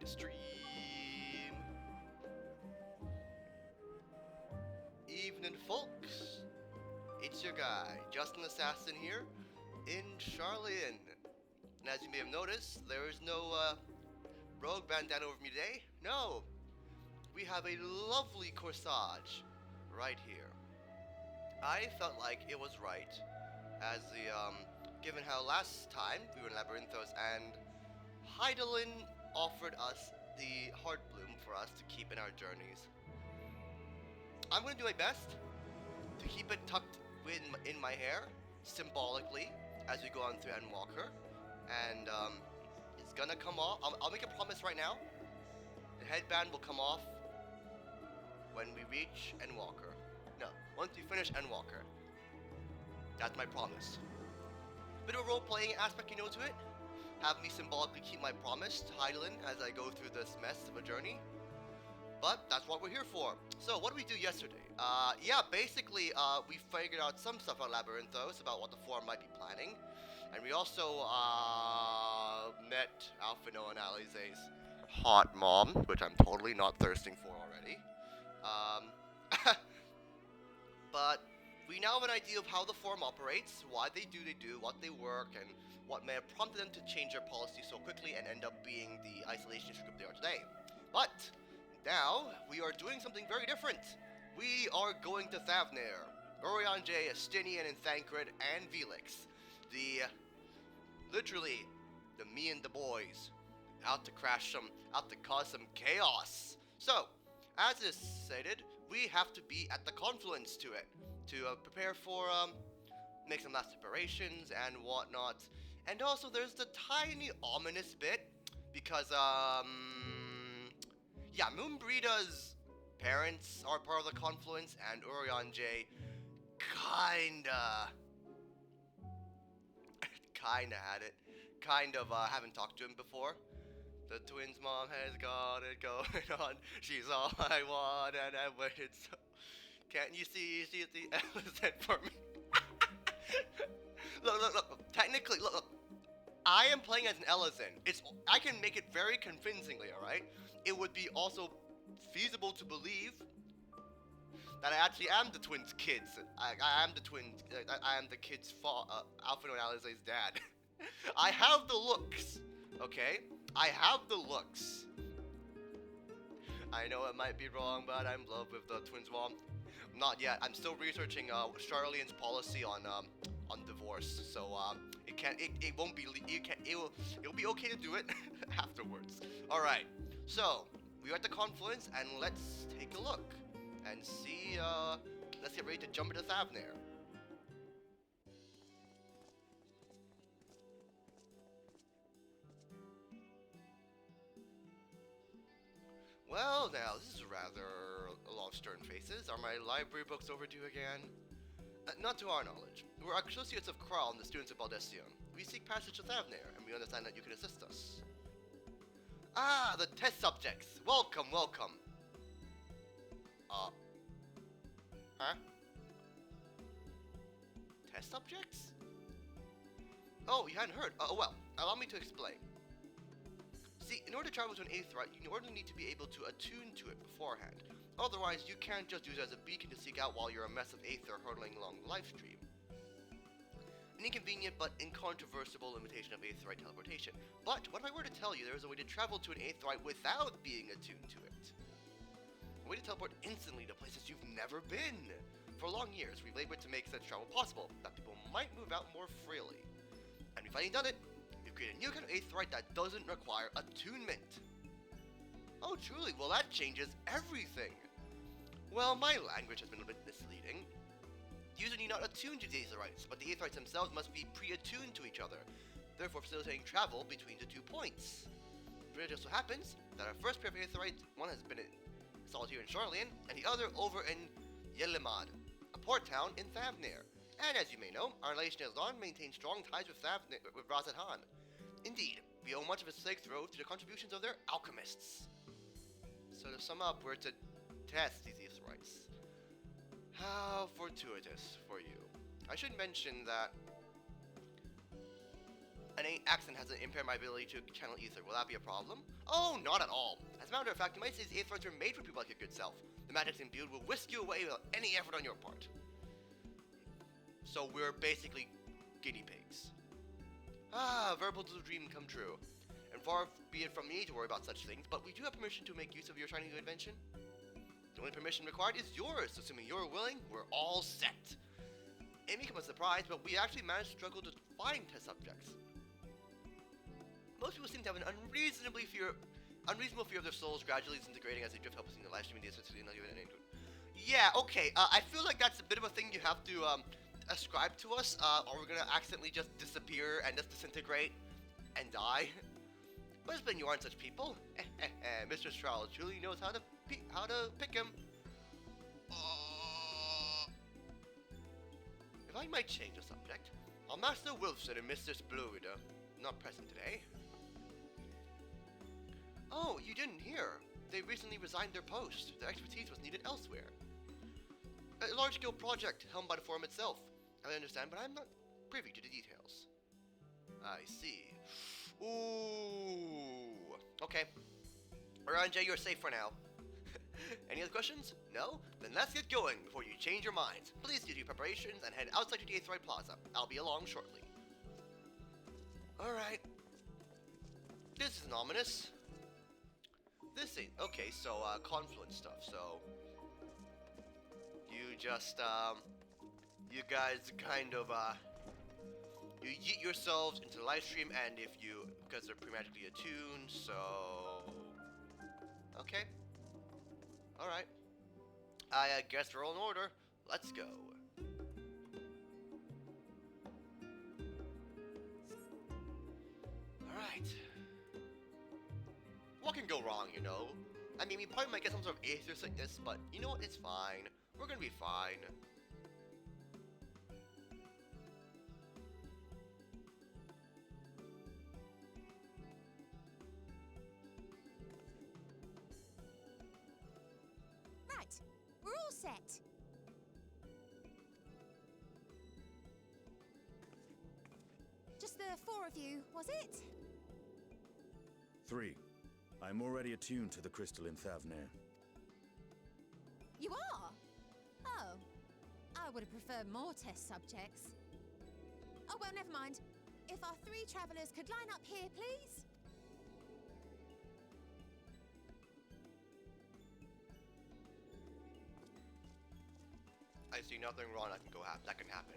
to stream. Evening, folks. It's your guy, Justin Assassin here, in Charlian. And as you may have noticed, there is no rogue bandana over me today. No, we have a lovely corsage right here. I felt like it was right, as given how last time we were in Labyrinthos and Heidelin offered us the heart bloom for us to keep in our journeys. I'm going to do my best to keep it tucked in my hair, symbolically, as we go on through Endwalker. And it's gonna come off. I'll make a promise right now. The headband will come off when we reach Endwalker. No, once we finish Endwalker. That's my promise. Bit of a role-playing aspect, to it. Have me symbolically keep my promise to Heidelin as I go through this mess of a journey. But that's what we're here for. So, what did we do yesterday? Basically, we figured out some stuff on Labyrinthos about what the Forum might be planning. And we also, met Alphino and Alize's hot mom, which I'm totally not thirsting for already. But we now have an idea of how the Forum operates, why they do, what they work, and what may have prompted them to change their policy so quickly and end up being the isolationist group they are today. But now, we are doing something very different. We are going to Thavnair. Urianger, Estinian, and Thancred, and Velix. Literally, the me and the boys. Out to cause some chaos. So, as is stated, we have to be at the confluence to it. To prepare for, make some last preparations and whatnot. And also, there's the tiny ominous bit, because, Moonbreeda's parents are part of the confluence, and Urianger kinda had it. Haven't talked to him before. The twins' mom has got it going on. She's all I want, and I waited so. Can't you see she's the Ellison for me? Look. Technically, look. I am playing as an Ellison. I can make it very convincingly, alright? It would be also feasible to believe that I actually am the twins' kids. I am the twins. I am the kids' Alphino and Alize's dad. I have the looks. Okay? I have the looks. I know it might be wrong, but I'm in love with the twins' mom. Not yet. I'm still researching Charlian's policy on divorce. So it'll be okay to do it afterwards. All right. So we are at the confluence, and let's take a look and see. Let's get ready to jump into Thavnair. Well, now, this is rather a lot of stern faces. Are my library books overdue again? Not to our knowledge. We're associates of Kral and the students of Baldesion. We seek passage to Thavnair, and we understand that you can assist us. Ah, the test subjects! Welcome. Huh? Test subjects? Oh, you hadn't heard? Well, allow me to explain. See, in order to travel to an Aetheryte, you need to be able to attune to it beforehand. Otherwise, you can't just use it as a beacon to seek out while you're a mess of Aether hurtling along the live stream. An inconvenient but incontrovertible limitation of Aetheryte teleportation. But what if I were to tell you there is a way to travel to an Aetheryte without being attuned to it? A way to teleport instantly to places you've never been! For long years, we've labored to make such travel possible, that people might move out more freely. And we've finally done it! We've created a new kind of Aetheryte that doesn't require attunement. Oh, truly? Well, that changes everything! Well, my language has been a bit misleading. The user need not attune to the Aetherites, but the Aetherites themselves must be pre-attuned to each other, therefore facilitating travel between the 2 points. It just so happens that our first pair of Aetherites, one has been installed here in Charlian, and the other over in Yelimad, a port town in Thavnair. And as you may know, our relation has long maintained strong ties with Razathan. Indeed, we owe much of its sake through to the contributions of their alchemists. So to sum up, we're to test these Aetherites. How fortuitous for you. I should mention that Any accident has impaired my ability to channel ether. Will that be a problem? Oh, not at all. As a matter of fact, you might say the aether are made for people like your good self. The magic imbued will whisk you away without any effort on your part. So we're basically guinea pigs. Ah, verbal to the dream come true. And far be it from me to worry about such things, but we do have permission to make use of your shiny new invention. The only permission required is yours, so assuming you're willing, we're all set. It may come as a surprise, but we actually managed to struggle to find test subjects. Most people seem to have an unreasonable fear of their souls gradually disintegrating as they drift helplessly in the live streaming data. Yeah, okay, I feel like that's a bit of a thing you have to ascribe to us, or we're gonna accidentally just disappear and just disintegrate and die. But it's been you aren't such people. Mr. Stroud truly knows how to pick him. If I might change the subject, our Master Wilson and Mistress Bluid are not present today. Oh, you didn't hear. They recently resigned their post. Their expertise was needed elsewhere. A large-scale project helmed by the forum itself. I understand, but I'm not privy to the details. I see. Ooh. Okay. Aranja, you're safe for now. Any other questions? No? Then let's get going before you change your minds. Please do your preparations and head outside to the Aetherite Plaza. I'll be along shortly. Alright. This is ominous. This ain't... Okay, so, confluence stuff, so... You just, you guys kind of, you yeet yourselves into the live stream, and if you... Because they're pre-magically attuned, so... Okay. Alright. I guess we're all in order. Let's go. Alright. What can go wrong, you know? I mean, we probably might get some sort of aether sickness, but you know what? It's fine. We're gonna be fine. Right. We're all set. Just the 4 of you, was it? 3. I'm already attuned to the crystal in Thavnair. You are? Oh. I would have preferred more test subjects. Oh, well, never mind. If our 3 travelers could line up here, please. I see nothing wrong that can happen.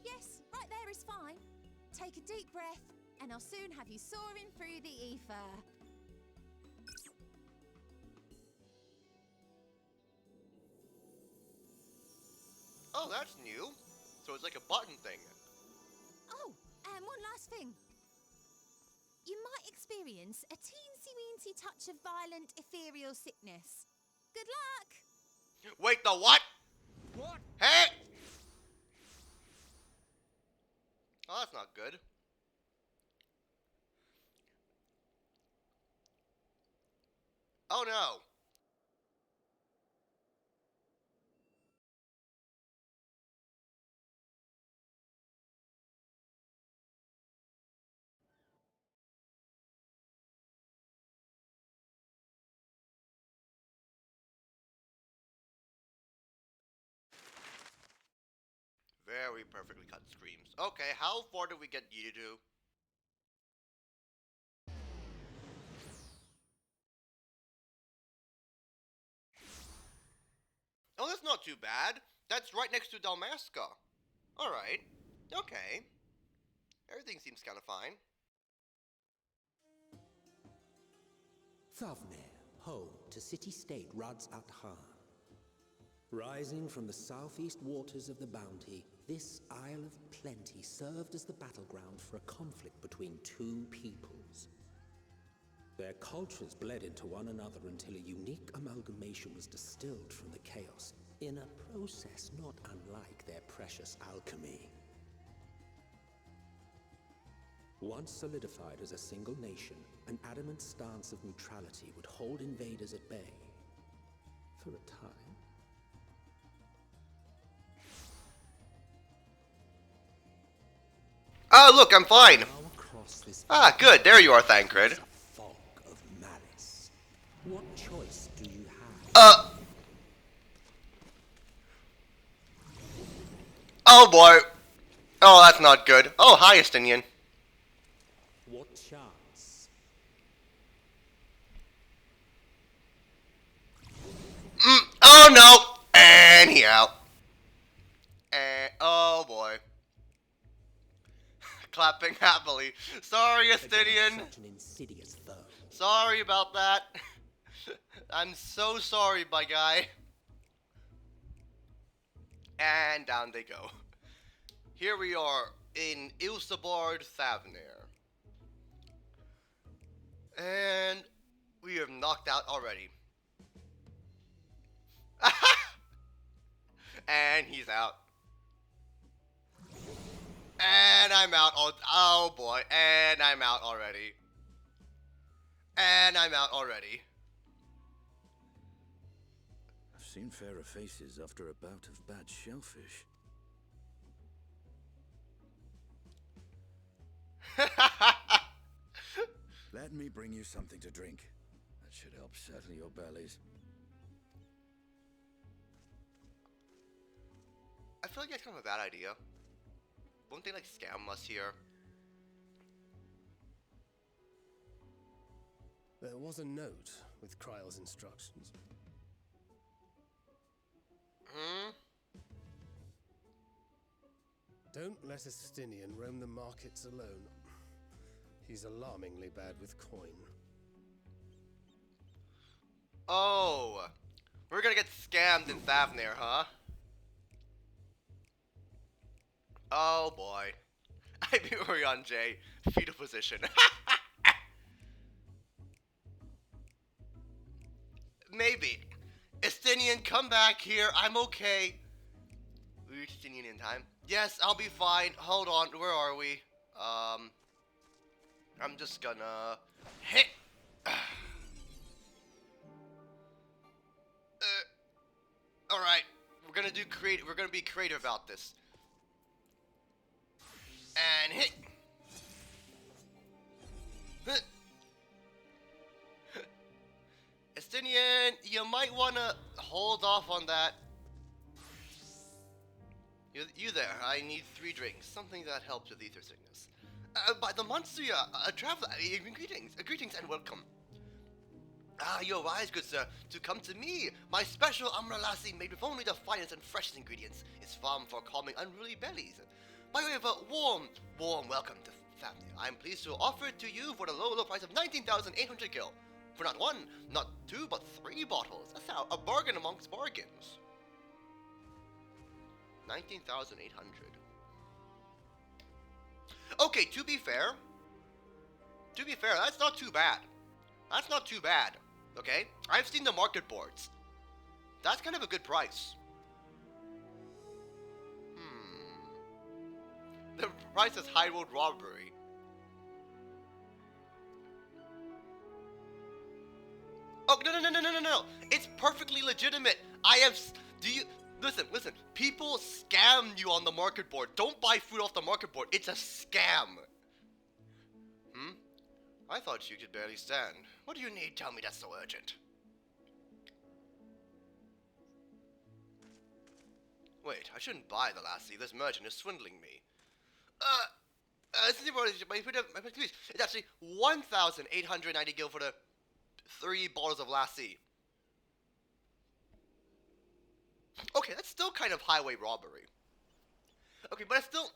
Yes, right there is fine. Take a deep breath, and I'll soon have you soaring through the ether. Oh, that's new. So it's like a button thing. Oh, and one last thing. You might experience a teensy-weensy touch of violent ethereal sickness. Good luck! Wait, the what? What? Hey! Oh, that's not good. Oh no. Very perfectly cut screams. Okay, how far did we get you to? Oh, that's not too bad. That's right next to Dalmasca. Alright. Okay. Everything seems kind of fine. Thavnair, home to city-state Rads at Han. Rising from the southeast waters of the Bounty, this Isle of Plenty served as the battleground for a conflict between 2 peoples. Their cultures bled into one another until a unique amalgamation was distilled from the chaos, in a process not unlike their precious alchemy. Once solidified as a single nation, an adamant stance of neutrality would hold invaders at bay. for a time. Oh, look, I'm fine. Now across this Ah, good. There you are, Thancred. a fog of malice. What choice do you have? Oh boy. Oh, that's not good. Oh, hi, Estinian. What chance? Oh no! And he out. And oh boy. Clapping happily. Sorry, Estinian. Such an insidious foe. Sorry about that. I'm so sorry, my guy. And down they go. Here we are in Ilsabard Thavnair. And we are knocked out already. And he's out. And I'm out. Oh boy. And I'm out already. And I'm out already. I've seen fairer faces after a bout of bad shellfish. Let me bring you something to drink. That should help settle your bellies. I feel like that's kind of a bad idea. Won't they like scam us here? There was a note with Kryle's instructions. Don't let Estinian roam the markets alone. He's alarmingly bad with coin. Oh, we're gonna get scammed in Thavnair, huh? Oh boy. I beat Orion J. Fetal position. Maybe. Estinian, come back here. I'm okay. We reached Estinian in time. Yes, I'll be fine. Hold on. Where are we? I'm just gonna hit. All right. We're gonna do creative. We're gonna be creative about this. And hit. Estinian, you might wanna hold off on that. You there? I need 3 drinks. Something that helps with ether sickness. By the Monster, traveler. Greetings and welcome. Ah, you're wise, good sir, to come to me. My special Umra Lassie, made with only the finest and freshest ingredients, is farmed for calming unruly bellies. By way of a warm welcome to Thavnair, I'm pleased to offer it to you for the low price of 19,800 gil. For not 1, not 2, but 3 bottles. That's now a bargain amongst bargains. 19,800. Okay, to be fair, that's not too bad. That's not too bad. Okay, I've seen the market boards. That's kind of a good price. The price is High Road Robbery. Oh, no. It's perfectly legitimate. Listen. People scam you on the market board. Don't buy food off the market board. It's a scam. I thought you could barely stand. What do you need? Tell me that's so urgent. Wait, I shouldn't buy the lassie. This merchant is swindling me. It's actually 1,890 gil for the 3 bottles of lassie. Okay, that's still kind of highway robbery. Okay, but it's still...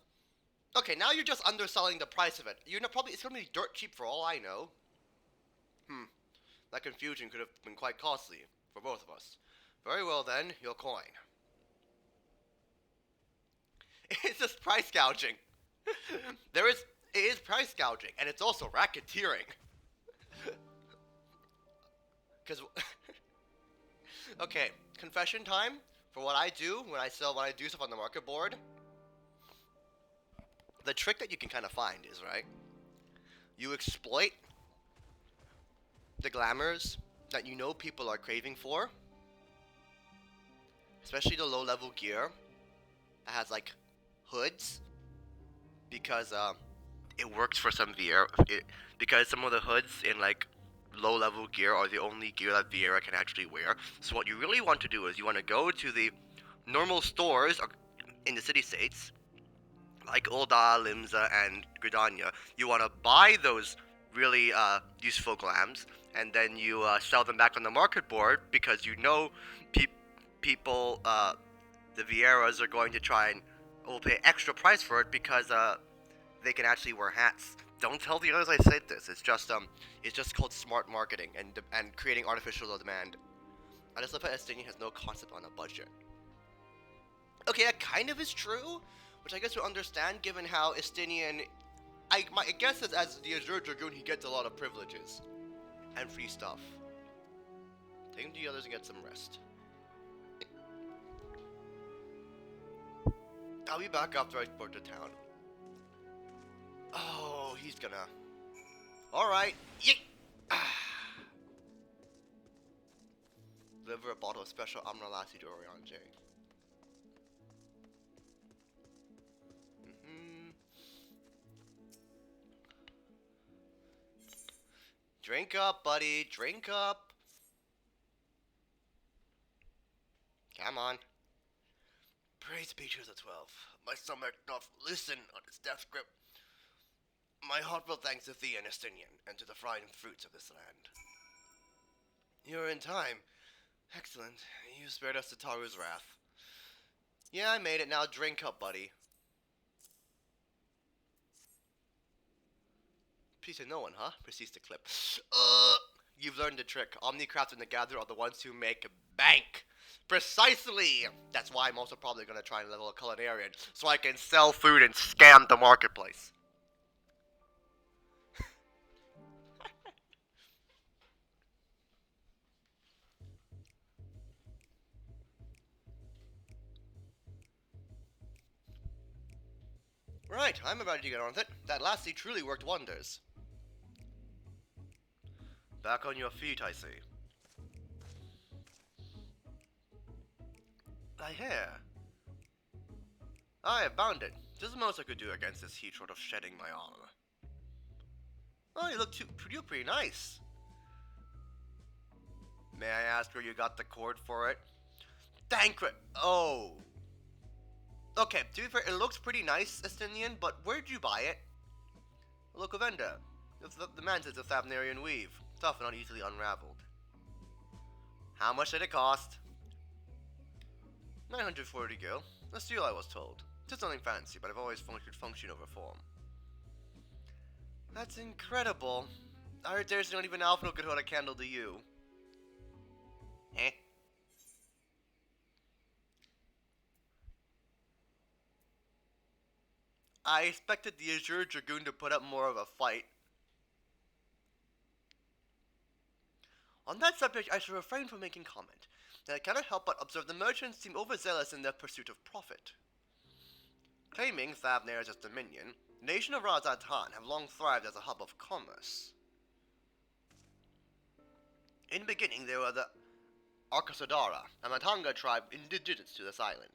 Okay, now you're just underselling the price of it. It's gonna be dirt cheap for all I know. That confusion could have been quite costly for both of us. Very well then, your coin. It's just price gouging. It is price gouging, and it's also racketeering. Because... Okay, confession time. For what I do when I do stuff on the market board, the trick that you can kind of find is, right, you exploit the glamours that you know people are craving for, especially the low-level gear that has like hoods, because it works for some Viera. Because some of the hoods in like low-level gear are the only gear that Viera can actually wear. So what you really want to do is you want to go to the normal stores in the city-states, like Ul'dah, Limsa, and Gridania. You want to buy those really useful glams, and then you sell them back on the market board, because you know people, the Vieras are going to try and will pay extra price for it, because they can actually wear hats. Don't tell the others I said this. It's just called smart marketing and creating artificial demand. I just love how Estinian has no concept on a budget. Okay, that kind of is true, which I guess we understand given how Estinian. My guess is as the Azure Dragoon, he gets a lot of privileges and free stuff. Take him to the others and get some rest. I'll be back after I report to town. Oh, he's gonna. Alright. Yeet! Deliver a bottle of special Amralasi to Orion J. Drink up, buddy. Drink up. Come on. Praise be to the 12. My stomach doth listen on its death grip. My heartfelt thanks to thee and Estinian, and to the fine fruits of this land. You're in time. Excellent. You spared us Tataru's wrath. Yeah, I made it. Now drink up, buddy. Peace to no one, huh? Proceeds to clip. You've learned the trick. Omnicraft and the Gatherer are the ones who make bank. Precisely! That's why I'm also probably going to try and level a culinarian, so I can sell food and scam the marketplace. Right, I'm about to get on with it. That lassie truly worked wonders. Back on your feet, I see. Thy hair. I have bound it. 'Tis the most I could do against this heat, short of shedding my armor. Oh, you look pretty nice. May I ask where you got the cord for it? Thancred. Oh. Okay, to be fair, it looks pretty nice, Estinian, but where'd you buy it? A local vendor. The man says a Thavnairian weave. Tough and not easily unraveled. How much did it cost? 940 gil. A steal, I was told. Just nothing fancy, but I've always function over form. That's incredible. I heard there's not even Alpha could hold a candle to you. Eh? I expected the Azure Dragoon to put up more of a fight. On that subject, I shall refrain from making comment, and I cannot help but observe the merchants seem overzealous in their pursuit of profit. Claiming Thavnair as its dominion, the nation of Razatan have long thrived as a hub of commerce. In the beginning, there were the Arkasodara, a Matanga tribe indigenous to this island.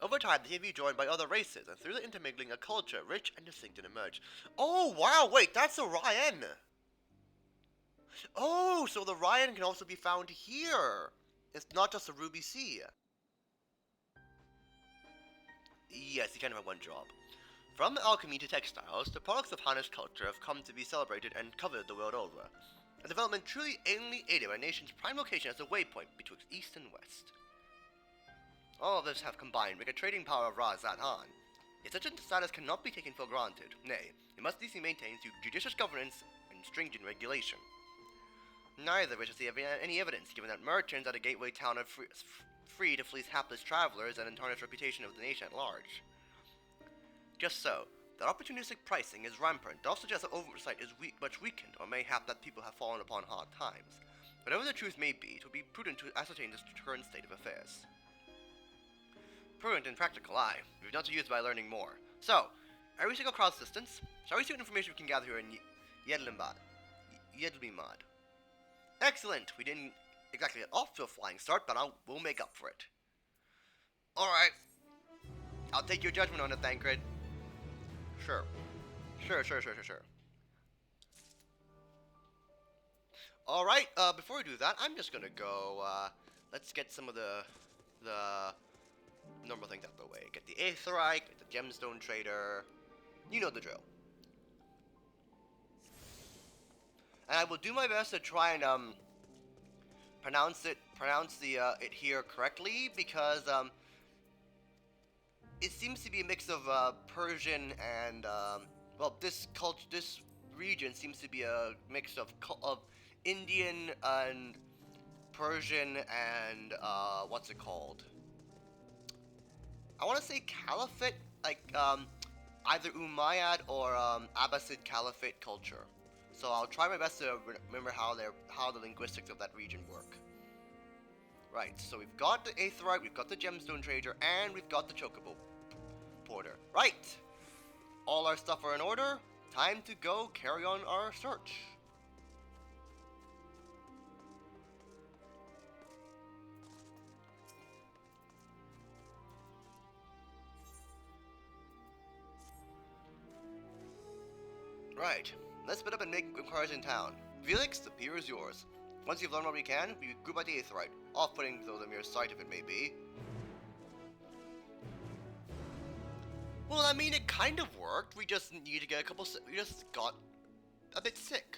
Over time, they have been joined by other races, and through the intermingling, a culture rich and distinct emerged. Oh, wow, wait, that's Orion! Oh, so the Ryan can also be found here. It's not just a Ruby Sea. Yes, you kind of have one job. From alchemy to textiles, the products of Hana's culture have come to be celebrated and coveted the world over. A development truly only aided by a nation's prime location as a waypoint betwixt east and west. All of this have combined to make a trading power of Razatan. Yet such a status cannot be taken for granted. Nay, it must be maintained through judicious governance and stringent regulation. Neither of which has any evidence, given that merchants at a gateway town are free to fleece hapless travelers and tarnish reputation of the nation at large. Just so, that opportunistic pricing is rampant does suggest that oversight is much weakened, or mayhap that people have fallen upon hard times. Whatever the truth may be, it would be prudent to ascertain this current state of affairs. Prudent and practical, aye. We've not to use by learning more. So, every single cross distance, shall we see what information we can gather here in Yedlimad? Excellent! We didn't exactly get off to a flying start, but we'll make up for it. Alright. I'll take your judgment on it, Thancred. Sure. Sure. Alright, before we do that, I'm just gonna go, let's get some of the normal things out of the way. Get the Aetherite, get the Gemstone Trader. You know the drill. And I will do my best to try and, pronounce the, it here correctly, because, it seems to be a mix of, Persian and, well, this region seems to be a mix of Indian and Persian and, what's it called? I want to say Caliphate, like, either Umayyad or, Abbasid Caliphate culture. So I'll try my best to remember how the linguistics of that region work. Right, so we've got the Aetherite, we've got the Gemstone Trader, and we've got the Chocobo Porter. Right! All our stuff are in order. Time to go carry on our search. Right, let's split up and make inquiries in town. Felix, the pier is yours. Once you've learned what we can, we group by the Aetherite, off-putting though the mere sight of it may be. Well, I mean, it kind of worked. We just need to get we just got a bit sick.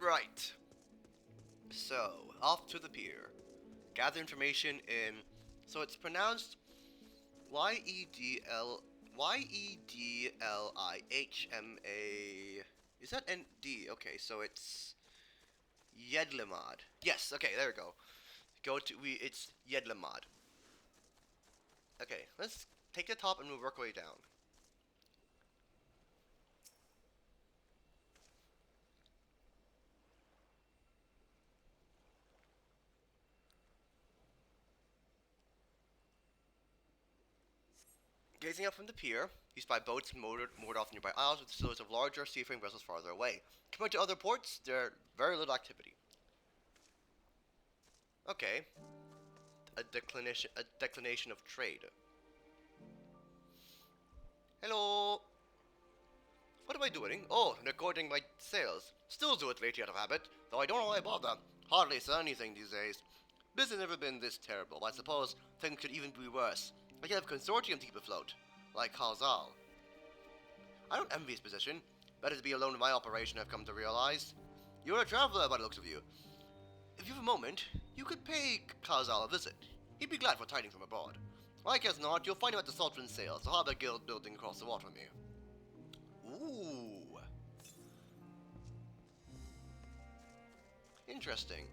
Right. So, off to the pier. Gather information in... So it's pronounced Y-E-D-L-I-H-M-A... Is that N-D? Okay, so it's... Yedlimad. Yes, okay, there we go. It's Yedlimad. Okay, let's take the top and we'll work our way down. Gazing up from the pier, you spy boats moored off nearby isles with silhouettes of larger seafaring vessels farther away. Compared to other ports, there's very little activity. Okay. A declination of trade. Hello. What am I doing? Oh, recording my sales. Still do it lately out of habit, though I don't know why I bother. Hardly sell anything these days. Business has never been this terrible, but I suppose things could even be worse. I can have a consortium to keep afloat, like Khazal. I don't envy his position. Better to be alone in my operation, I've come to realize. You're a traveler by the looks of you. If you have a moment, you could pay Khazal a visit. He'd be glad for tidings from abroad. Like as not, you'll find him at the Sultan's Sales, the Harbour Guild building across the water from here. Ooh. Interesting.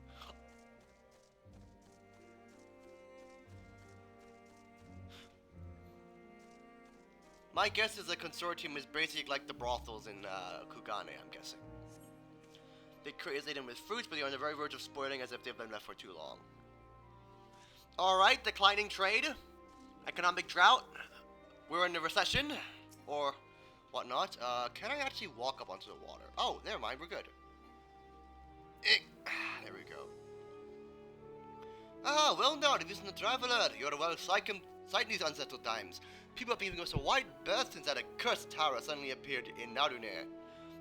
My guess is the consortium is basically like the brothels in Kugane, I'm guessing. They craze them with fruits, but they are on the very verge of spoiling as if they've been left for too long. Alright, declining trade. Economic drought. We're in a recession. Or whatnot. Can I actually walk up onto the water? Oh, never mind, we're good. There we go. Ah, well now, if isn't a traveler, you're well sight in these unsettled times. People have been giving us a wide berth since that accursed tower suddenly appeared in Thavnair.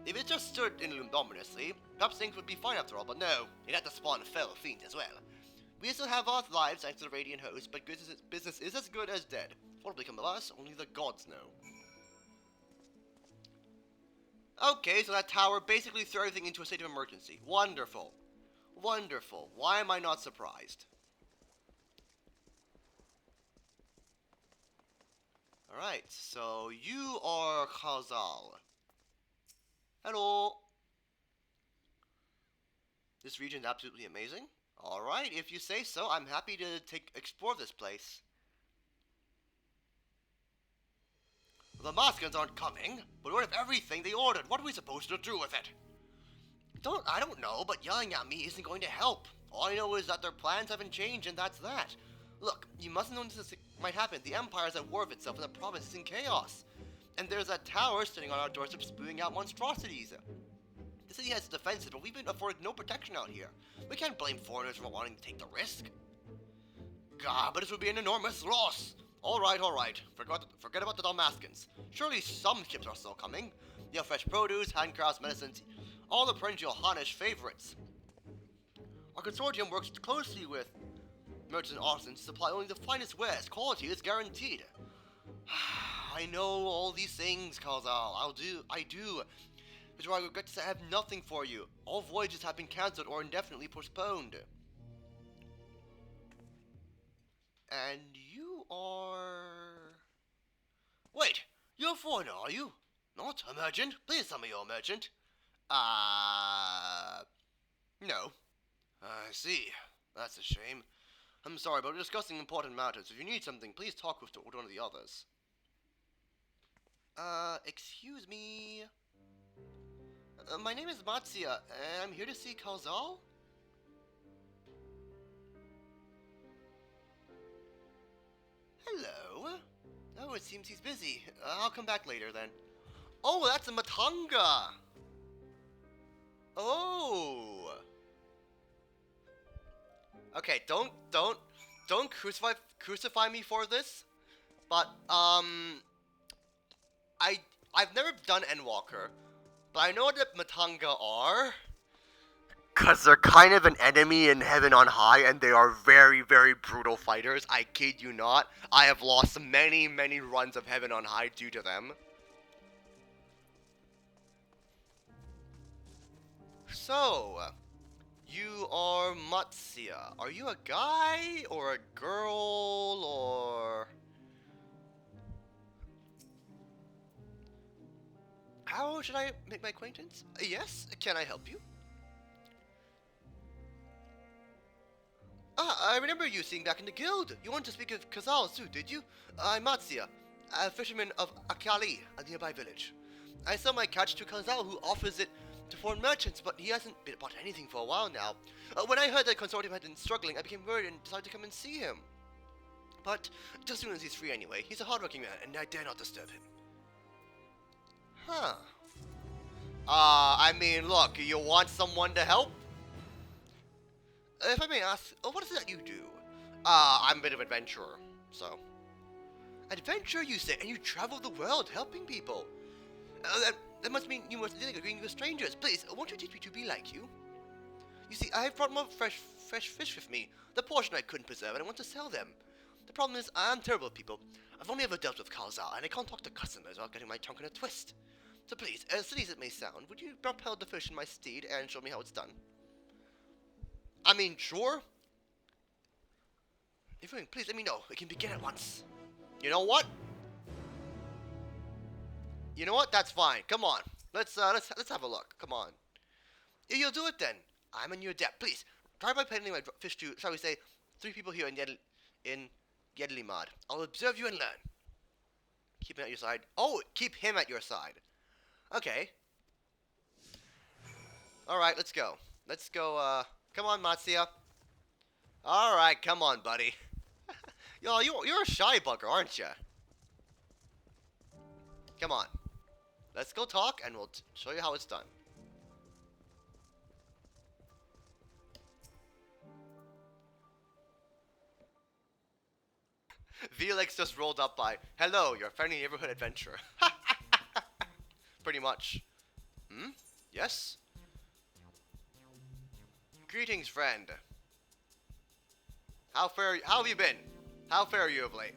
If it just stood and loomed ominously, perhaps things would be fine after all, but no, it had to spawn fell fiends as well. We still have our lives thanks to the Radiant Host, but business is as good as dead. What will become of us, only the gods know. Okay, so that tower basically threw everything into a state of emergency. Wonderful. Wonderful. Why am I not surprised? Alright, so you are Khazal. Hello. This region is absolutely amazing. Alright, if you say so, I'm happy to explore this place. The Moskans aren't coming, but what if everything they ordered? What are we supposed to do with it? I don't know, but yelling at me isn't going to help. All I know is that their plans haven't changed, and that's that. Look, you mustn't know this might happen. The Empire is at war with itself, and the province is in chaos. And there's that tower sitting on our doorstep spewing out monstrosities. The city has defenses, but we've been afforded no protection out here. We can't blame foreigners for wanting to take the risk. God, but this would be an enormous loss. Alright. Forget about the Dalmaskins. Surely some ships are still coming. You have fresh produce, handcrafts, medicines, all the Prince Johannish favorites. Our consortium works closely with merchants and artisans to supply only the finest wares. Quality is guaranteed. I know all these things, Kazal. I do. Which is why I regret to say I have nothing for you. All voyages have been cancelled or indefinitely postponed. And you are... Wait, you're a foreigner, are you? Not a merchant? Please tell me you're a merchant. No. I see. That's a shame. I'm sorry, but we're discussing important matters. If you need something, please talk with one of the others. Excuse me. My name is Matsuya, and I'm here to see Kazal? Hello? Oh, it seems he's busy. I'll come back later then. Oh, that's a Matanga! Oh! Okay, don't crucify me for this, but, I've never done Endwalker, but I know what Matanga are. Cause they're kind of an enemy in Heaven on High, and they are very, very brutal fighters. I kid you not. I have lost many, many runs of Heaven on High due to them. So, you are Matsuya. Are you a guy, or a girl, or... How should I make my acquaintance? Yes, can I help you? I remember you seeing back in the guild. You wanted to speak of Kazal too, did you? I'm Matsuya, a fisherman of Akali, a nearby village. I sell my catch to Kazal, who offers it to foreign merchants, but he hasn't bought anything for a while now. When I heard that consortium had been struggling, I became worried and decided to come and see him. But just as soon as he's free anyway, he's a hardworking man, and I dare not disturb him. Huh. I mean, look, you want someone to help? If I may ask, what is it that you do? I'm a bit of an adventurer, so... Adventure, you say, and you travel the world helping people? That must mean you must agreeing with strangers. Please, won't you teach me to be like you? You see, I have brought more fresh fish with me. The portion I couldn't preserve, and I want to sell them. The problem is, I'm terrible with people. I've only ever dealt with Khalzal, and I can't talk to customers without getting my tongue in a twist. So please, as silly as it may sound, would you propel the fish in my steed and show me how it's done? I mean, sure. If you're willing, please let me know. We can begin at once. You know what? You know what? That's fine. Come on. Let's have a look. Come on. You'll do it then. I'm a new adept. Please, try by peddling my fish to, shall we say, 3 people here in Yedlimad. I'll observe you and learn. Keep him at your side. Oh, keep him at your side. Okay. Alright, let's go. Let's go, come on, Matsuya. Alright, come on, buddy. Yo, you're a shy bugger, aren't you? Come on. Let's go talk, and we'll show you how it's done. Felix just rolled up by, hello, your friendly neighborhood adventurer. Pretty much. Hmm? Yes? Greetings, friend. How have you been? How fare you of late?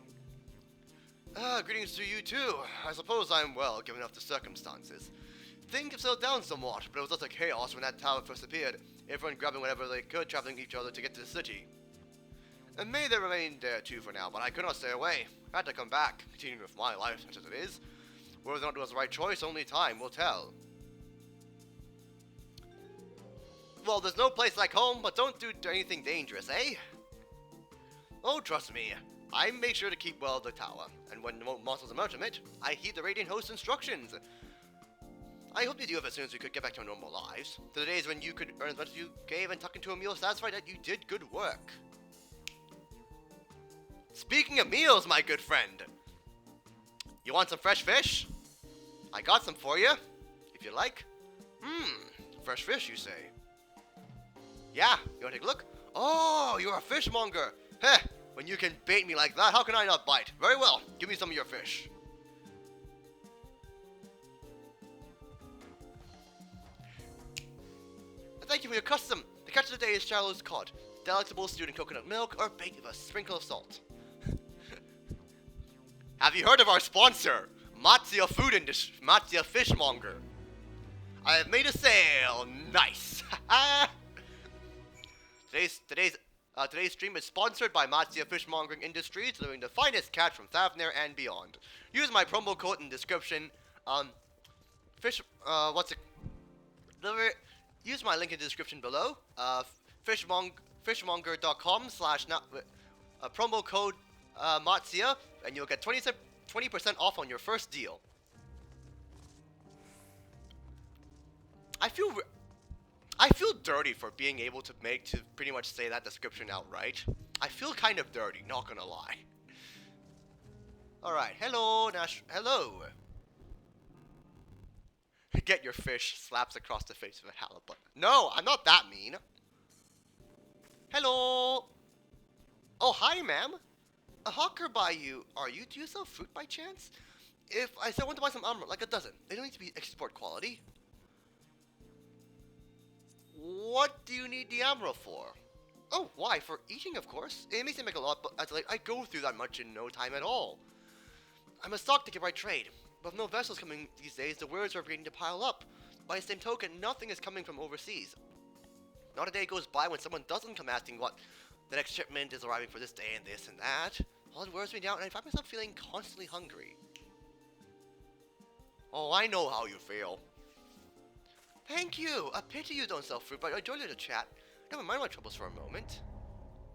Greetings to you too. I suppose I'm well, given up the circumstances. Things have settled down somewhat, but it was utter chaos when that tower first appeared, everyone grabbing whatever they could, traveling each other to get to the city. And may they remain there too for now, but I could not stay away. I had to come back, continuing with my life such as it is. Whether or not it was the right choice, only time will tell. Well, there's no place like home, but don't do anything dangerous, eh? Oh, trust me. I make sure to keep well the tower, and when monsters emerge from it, I heed the Radiant Host's instructions. I hope you do have as soon as we could get back to our normal lives. To the days when you could earn as much as you gave and tuck into a meal satisfied that you did good work. Speaking of meals, my good friend. You want some fresh fish? I got some for you, if you like. Fresh fish, you say? Yeah, you want to take a look? Oh, you're a fishmonger. Heh, When you can bait me like that, how can I not bite? Very well, give me some of your fish. Thank you for your custom. The catch of the day is Shallow's cod, delectable stewed in coconut milk or baked with a sprinkle of salt. Have you heard of our sponsor, Matsuya Matsuya Fishmonger? I have made a sale. Nice. Today's stream is sponsored by Matsuya Fishmongering Industries, delivering the finest catch from Thavnair and beyond. Use my promo code in the description. Use my link in the description below. Fishmonger.com/ promo code Matsuya, and you'll get 20% off on your first deal. I feel dirty for being able to pretty much say that description outright. I feel kind of dirty, not gonna lie. Alright, hello, hello. Get your fish, slaps across the face of a halibut. No, I'm not that mean. Hello. Oh, hi, ma'am. A hawker by you. Are you? Do you sell fruit by chance? If I want to buy some almonds, like a dozen. They don't need to be export quality. What do you need the emerald for? Oh, why? For eating, of course. It may seem like a lot, but I go through that much in no time at all. I'm a stock ticket by trade, but with no vessels coming these days, the words are beginning to pile up. By the same token, nothing is coming from overseas. Not a day goes by when someone doesn't come asking what the next shipment is arriving for this day and this and that. All it wears me down, and I find myself feeling constantly hungry. Oh, I know how you feel. Thank you! A pity you don't sell fruit, but I enjoyed the chat. Never mind my troubles for a moment.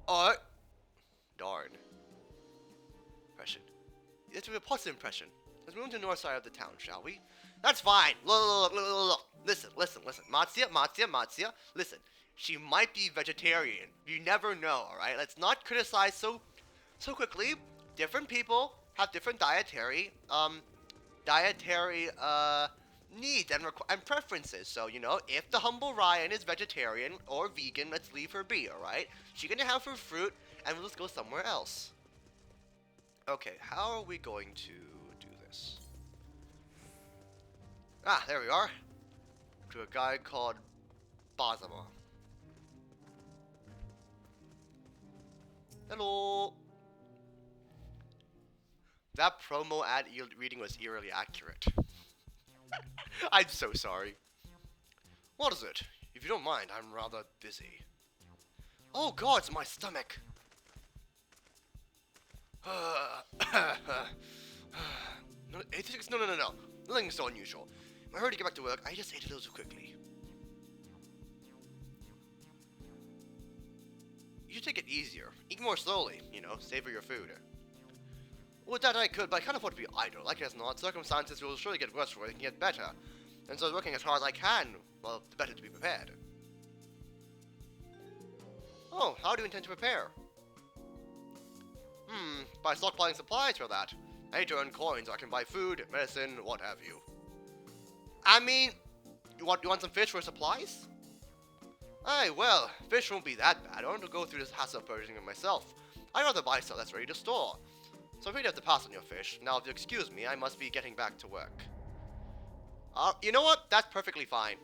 Oh! Darn. Impression. Let's do a positive impression. Let's move to the north side of the town, shall we? That's fine! Look. Listen. Matsuya. Listen. She might be vegetarian. You never know, alright? Let's not criticize so quickly. Different people have different dietary needs and preferences. So, you know, if the humble Ryan is vegetarian or vegan, let's leave her be, alright? She's gonna have her fruit, and let's go somewhere else. Okay, how are we going to do this? Ah, there we are. To a guy called Bazama. Hello. That promo ad reading was eerily accurate. I'm so sorry. What is it? If you don't mind, I'm rather busy. Oh god, it's my stomach. No. Nothing so unusual. In my hurry to get back to work, I just ate a little too quickly. You should take it easier. Eat more slowly, you know, savor your food. Well, that I could, but I can't afford to be idle. Like as not, circumstances will surely get worse before they can get better. And so I was working as hard as I can, well, the better to be prepared. Oh, how do you intend to prepare? By stockpiling supplies for that. I need to earn coins so I can buy food, medicine, what have you. I mean, you want some fish for supplies? Aye, well, fish won't be that bad. I don't want to go through this hassle of purchasing it myself. I'd rather buy stuff that's ready to store. So I'm afraid you have to pass on your fish. Now, if you excuse me, I must be getting back to work. You know what? That's perfectly fine.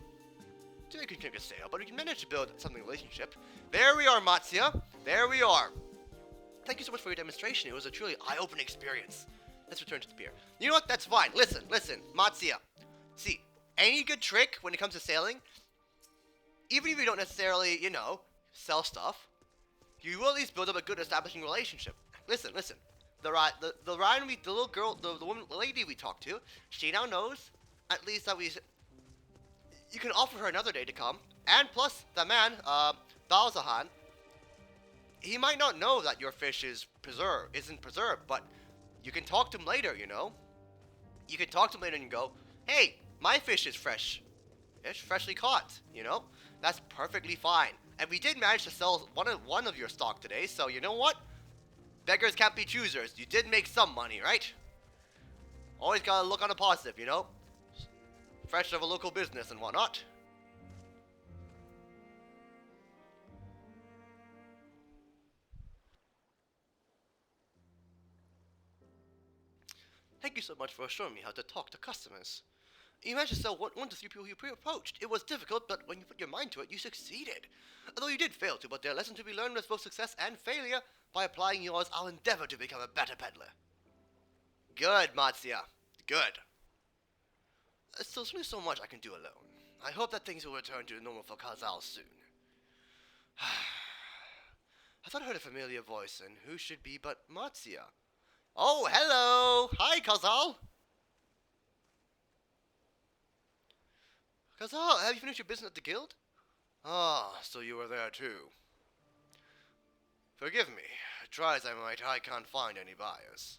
So we can take a sale, but we can manage to build something relationship. There we are, Matsuya. There we are. Thank you so much for your demonstration. It was a truly eye-opening experience. Let's return to the beer. You know what? That's fine. Listen, Matsuya. See, any good trick when it comes to sailing, even if you don't necessarily, you know, sell stuff, you will at least build up a good establishing relationship. Listen. The little girl, the lady we talked to, she now knows at least that you can offer her another day to come. And plus, the man, Balzahan, he might not know that your fish isn't preserved, but you can talk to him later, you know? You can talk to him later and go, hey, my fish is fresh. It's freshly caught, you know? That's perfectly fine. And we did manage to sell one of your stock today, so you know what? Beggars can't be choosers. You did make some money, right? Always gotta look on the positive, you know? Fresh of a local business and whatnot. Thank you so much for showing me how to talk to customers. You managed to sell one to three people you pre-approached. It was difficult, but when you put your mind to it, you succeeded. Although you did fail to, but there are lessons to be learned with both success and failure. By applying yours, I'll endeavor to become a better peddler. Good, Matsuya. Good. Still, there's only so much I can do alone. I hope that things will return to normal for Kazal soon. I thought I heard a familiar voice, and who should be but Matsuya? Oh, hello! Hi, Kazal! Kazal, have you finished your business at the guild? Ah, so you were there too. Forgive me. Try as I might, I can't find any buyers.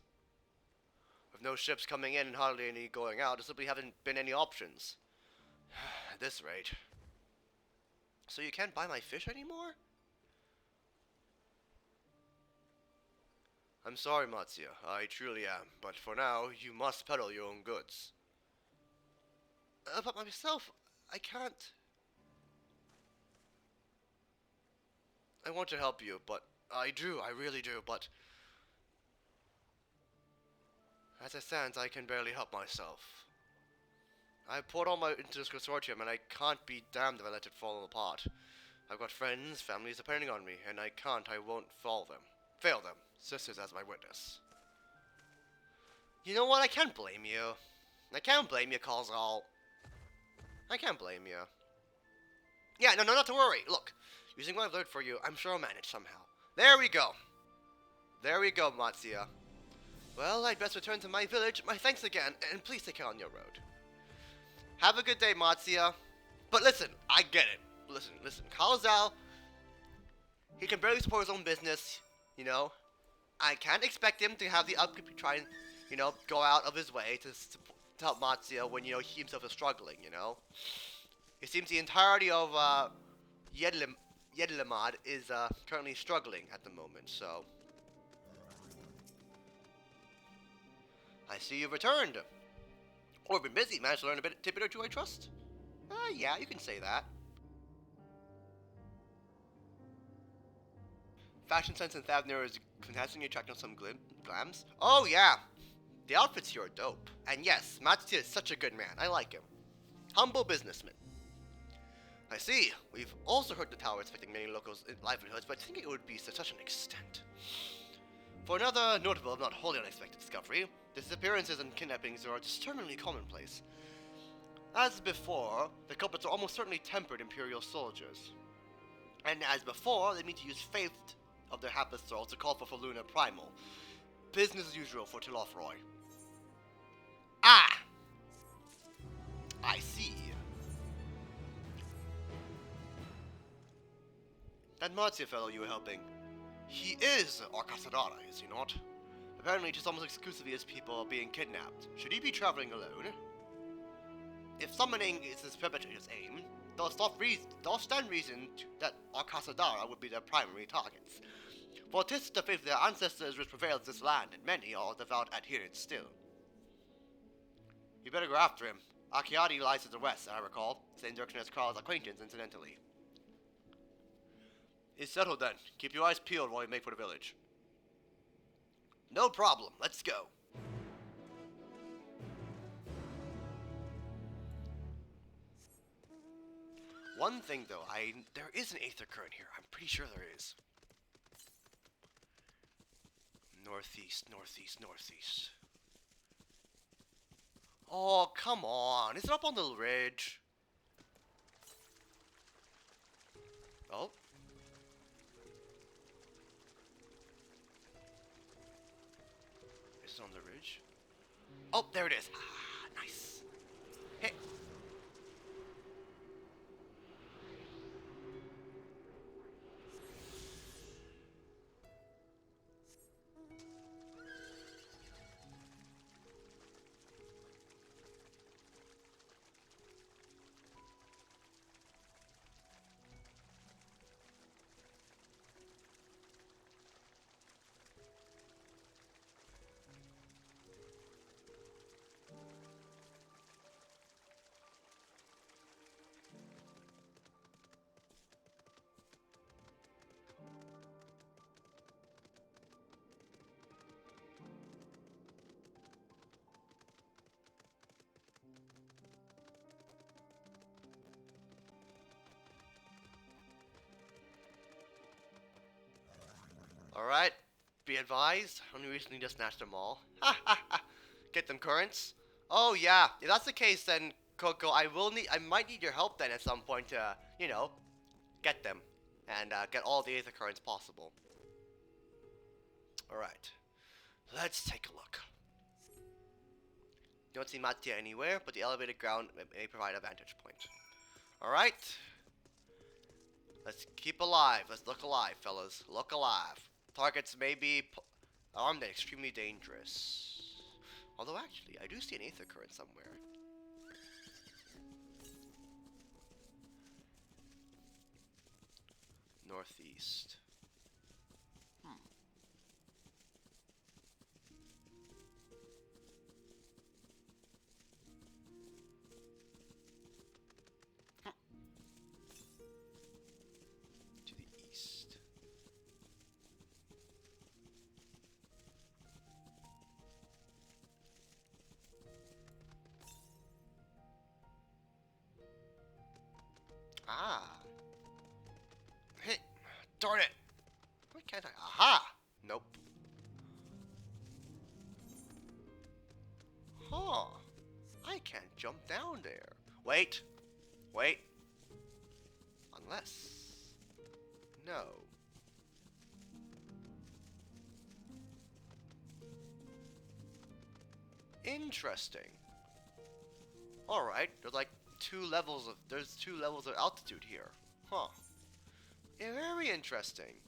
With no ships coming in and hardly any going out, there simply haven't been any options. At this rate. So you can't buy my fish anymore? I'm sorry, Matsuya. I truly am. But for now, you must peddle your own goods. But myself, I can't. I want to help you, but I really do, but as it stands, I can barely help myself. I poured all my into this consortium, and I can't be damned if I let it fall apart. I've got friends, families depending on me, and I won't fail them. Sisters as my witness. You know what? I can't blame you. I can't blame you, Kazal. I can't blame you. Yeah, no, not to worry. Look, using what I've learned for you, I'm sure I'll manage somehow. There we go. There we go, Matsuya. Well, I'd best return to my village. My thanks again, and please take care on your road. Have a good day, Matsuya. But listen, I get it. Listen. Kazal, he can barely support his own business, you know. I can't expect him to have the upkeep to try and, you know, go out of his way to help Matsuya when, you know, he himself is struggling, you know. It seems the entirety of Yedlamad is currently struggling at the moment, so. I see you've returned. Or been busy. Managed to learn a tidbit or two, I trust? Yeah, you can say that. Fashion sense in Thavnair is fantastically attracting some glams. Oh, yeah. The outfits here are dope. And yes, Matsuya is such a good man. I like him. Humble businessman. I see. We've also heard the tower is affecting many locals' livelihoods, but I think it would be to such an extent. For another notable, if not wholly unexpected discovery, disappearances and kidnappings are disturbingly commonplace. As before, the culprits are almost certainly tempered Imperial soldiers. And as before, they mean to use faith of their hapless souls to call for Faluna Primal. Business as usual for Tilofroy. Ah! I see. That Matsuya fellow you were helping, he is Arcasadara, is he not? Apparently, just almost exclusively his people are being kidnapped. Should he be traveling alone? If summoning is his perpetrator's aim, they'll stand reason that Arcasadara would be their primary targets. For 'tis the faith of their ancestors which prevails this land, and many are devout adherents still. You better go after him. Akiati lies to the west, I recall. Same direction as Carl's acquaintance, incidentally. It's settled then. Keep your eyes peeled while you make for the village. No problem. Let's go. One thing though, there is an aether current here. I'm pretty sure there is. Northeast. Oh, come on. Is it up on the ridge? Oh. Is it on the ridge? Oh, there it is. Ah, nice. Hey. Alright, be advised, only recently just snatched them all. Ha ha ha! Get them currents? Oh yeah, if that's the case then, Coco, I might need your help then at some point to, you know, get them. And get all the Aether currents possible. Alright, let's take a look. Don't see Mattia anywhere, but the elevated ground may provide a vantage point. Alright. Let's keep alive. Let's look alive, fellas. Look alive. Targets may be armed and extremely dangerous. Although, actually, I do see an Aether current somewhere. Northeast. To the east. Ah. Hey, darn it. Why can't I? Aha! Nope. Huh. I can't jump down there. Wait. Wait. Unless... No. Interesting. Alright, there's two levels of altitude here. Huh. Yeah, very interesting.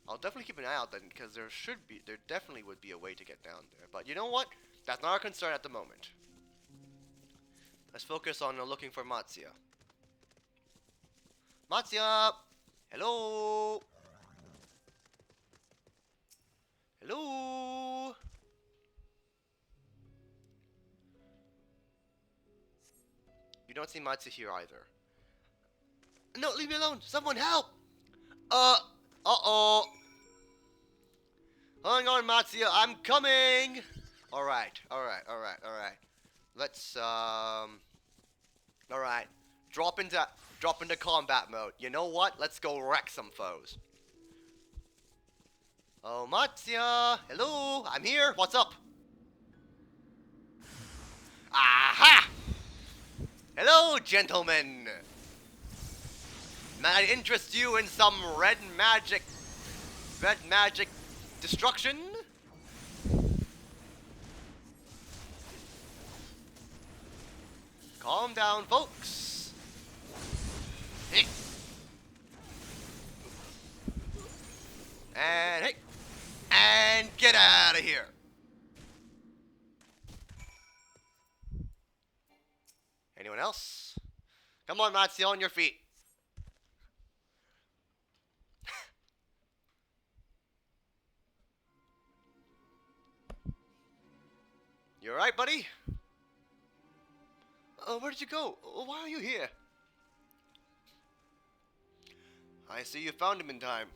I'll definitely keep an eye out then, because there definitely would be a way to get down there. But you know what? That's not our concern at the moment. Let's focus on looking for Mattia. Mattia! Hello? Hello? You don't see Mattia here either. No, leave me alone! Someone help! Uh-oh. Hang on, Mattia, I'm coming! Alright. Let's, alright. Drop into combat mode. You know what? Let's go wreck some foes. Oh, Mattia! Hello! I'm here! What's up? Aha! Hello, gentlemen! Might I interest you in some red magic destruction? Calm down, folks. Hey. And hey. And get out of here. Anyone else? Come on, Matsuo, on your feet. You alright, buddy? Where did you go? Why are you here? I see you found him in time.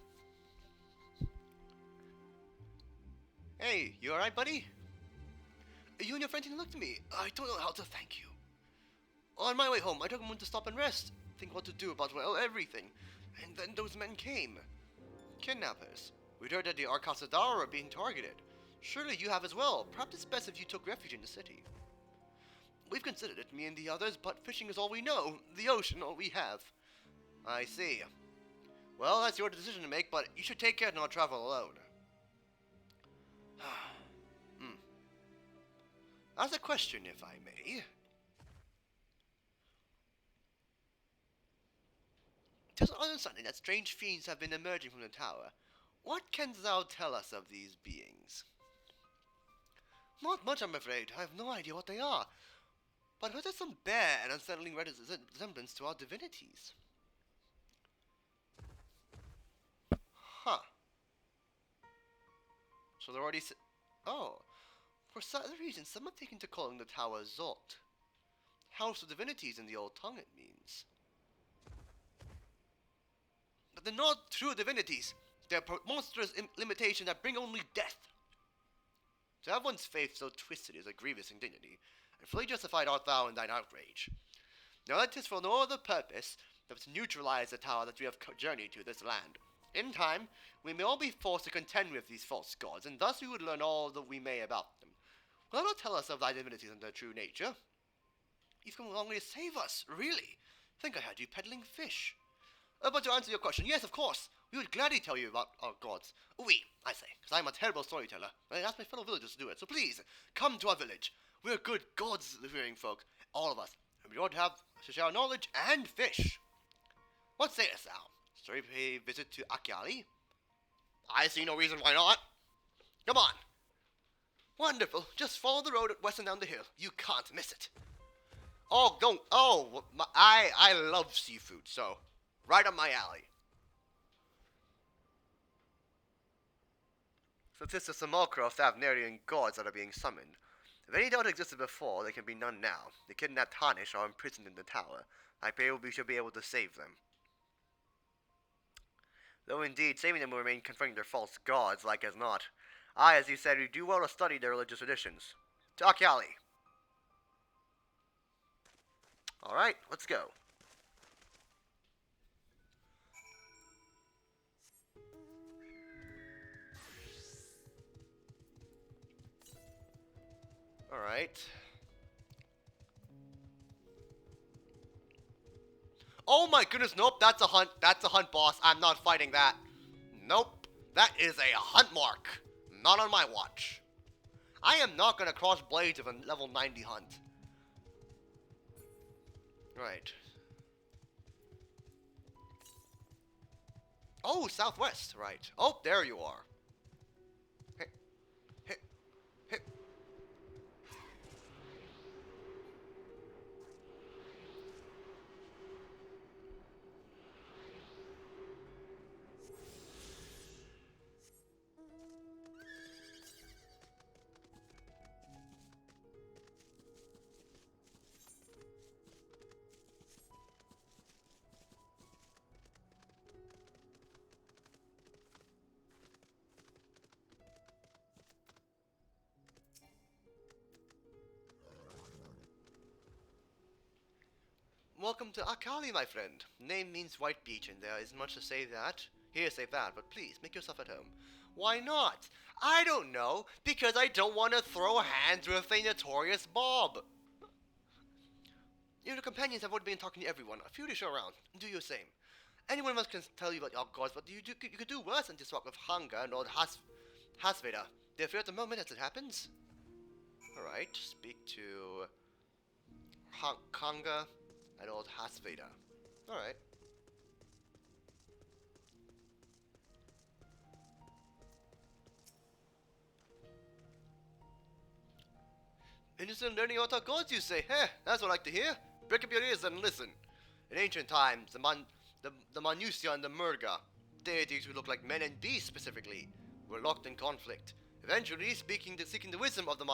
Hey, you alright, buddy? You and your friend didn't look to me. I don't know how to thank you. On my way home, I took a moment to stop and rest. Think what to do about, well, everything. And then those men came. Kidnappers. We heard that the Arcasadara are being targeted. Surely you have as well. Perhaps it's best if you took refuge in the city. We've considered it, me and the others, but fishing is all we know. The ocean, all we have. I see. Well, that's your decision to make, but you should take care and not travel alone. Ask a question, if I may. Tis understanding that strange fiends have been emerging from the tower. What canst thou tell us of these beings? Not much, I'm afraid. I have no idea what they are. But what is some bare and unsettling resemblance to our divinities? Huh. So they're already oh. For some reason, some have taken to calling the tower Zot. House of Divinities in the old tongue, it means. But they're not true divinities. They're monstrous limitations that bring only death. To have one's faith so twisted is a grievous indignity, and fully justified art thou in thine outrage. Now that 'tis for no other purpose than to neutralize the tower that we have journeyed to this land. in time, we may all be forced to contend with these false gods, and thus we would learn all that we may about them. Will not tell us of thy divinities and their true nature. You've come a long way to save us, really. Think I had you peddling fish. But to answer your question, yes, of course. We would gladly tell you about our gods. Oui, I say, because I'm a terrible storyteller, and I ask my fellow villagers to do it. So please, come to our village. We're good gods-revering folk, all of us, and we ought to share our knowledge and fish. What sayest thou? Shall we pay a visit to Akiali? I see no reason why not. Come on. Wonderful. Just follow the road west and down the hill. You can't miss it. Oh, don't. Oh, I love seafood, so right up my alley. Since it's a simulacra of Thavnairian gods that are being summoned, if any doubt existed before, there can be none now. The kidnapped Tarnish are imprisoned in the tower. I pray we shall be able to save them. Though indeed, saving them will remain confronting their false gods, like as not. As you said, we do well to study their religious traditions. To Akiali. Alright, let's go. Alright. Oh my goodness, nope, that's a hunt. That's a hunt, boss. I'm not fighting that. Nope. That is a hunt mark. Not on my watch. I am not going to cross blades of a level 90 hunt. Right. Oh, southwest. Right. Oh, there you are. Hey. Hey. Hey. Welcome to Akali, my friend. Name means white beach, and there isn't much to say that. Here, say that, but please, make yourself at home. Why not? I don't know, because I don't want to throw hands with a notorious Bob. Your companions have already been talking to everyone. A few to show around. Do your same. Anyone else can tell you about your gods, but you could do worse than just talk with hunger and old Hasveda. They fear at the moment as it happens. Alright, speak to Kanga and old Hasveda. Alright. Interested in learning about our gods, you say? Heh, that's what I like to hear. Break up your ears and listen. In ancient times, the Manusia and the Murga, deities who look like men and beasts specifically, were locked in conflict. Eventually, seeking the wisdom of the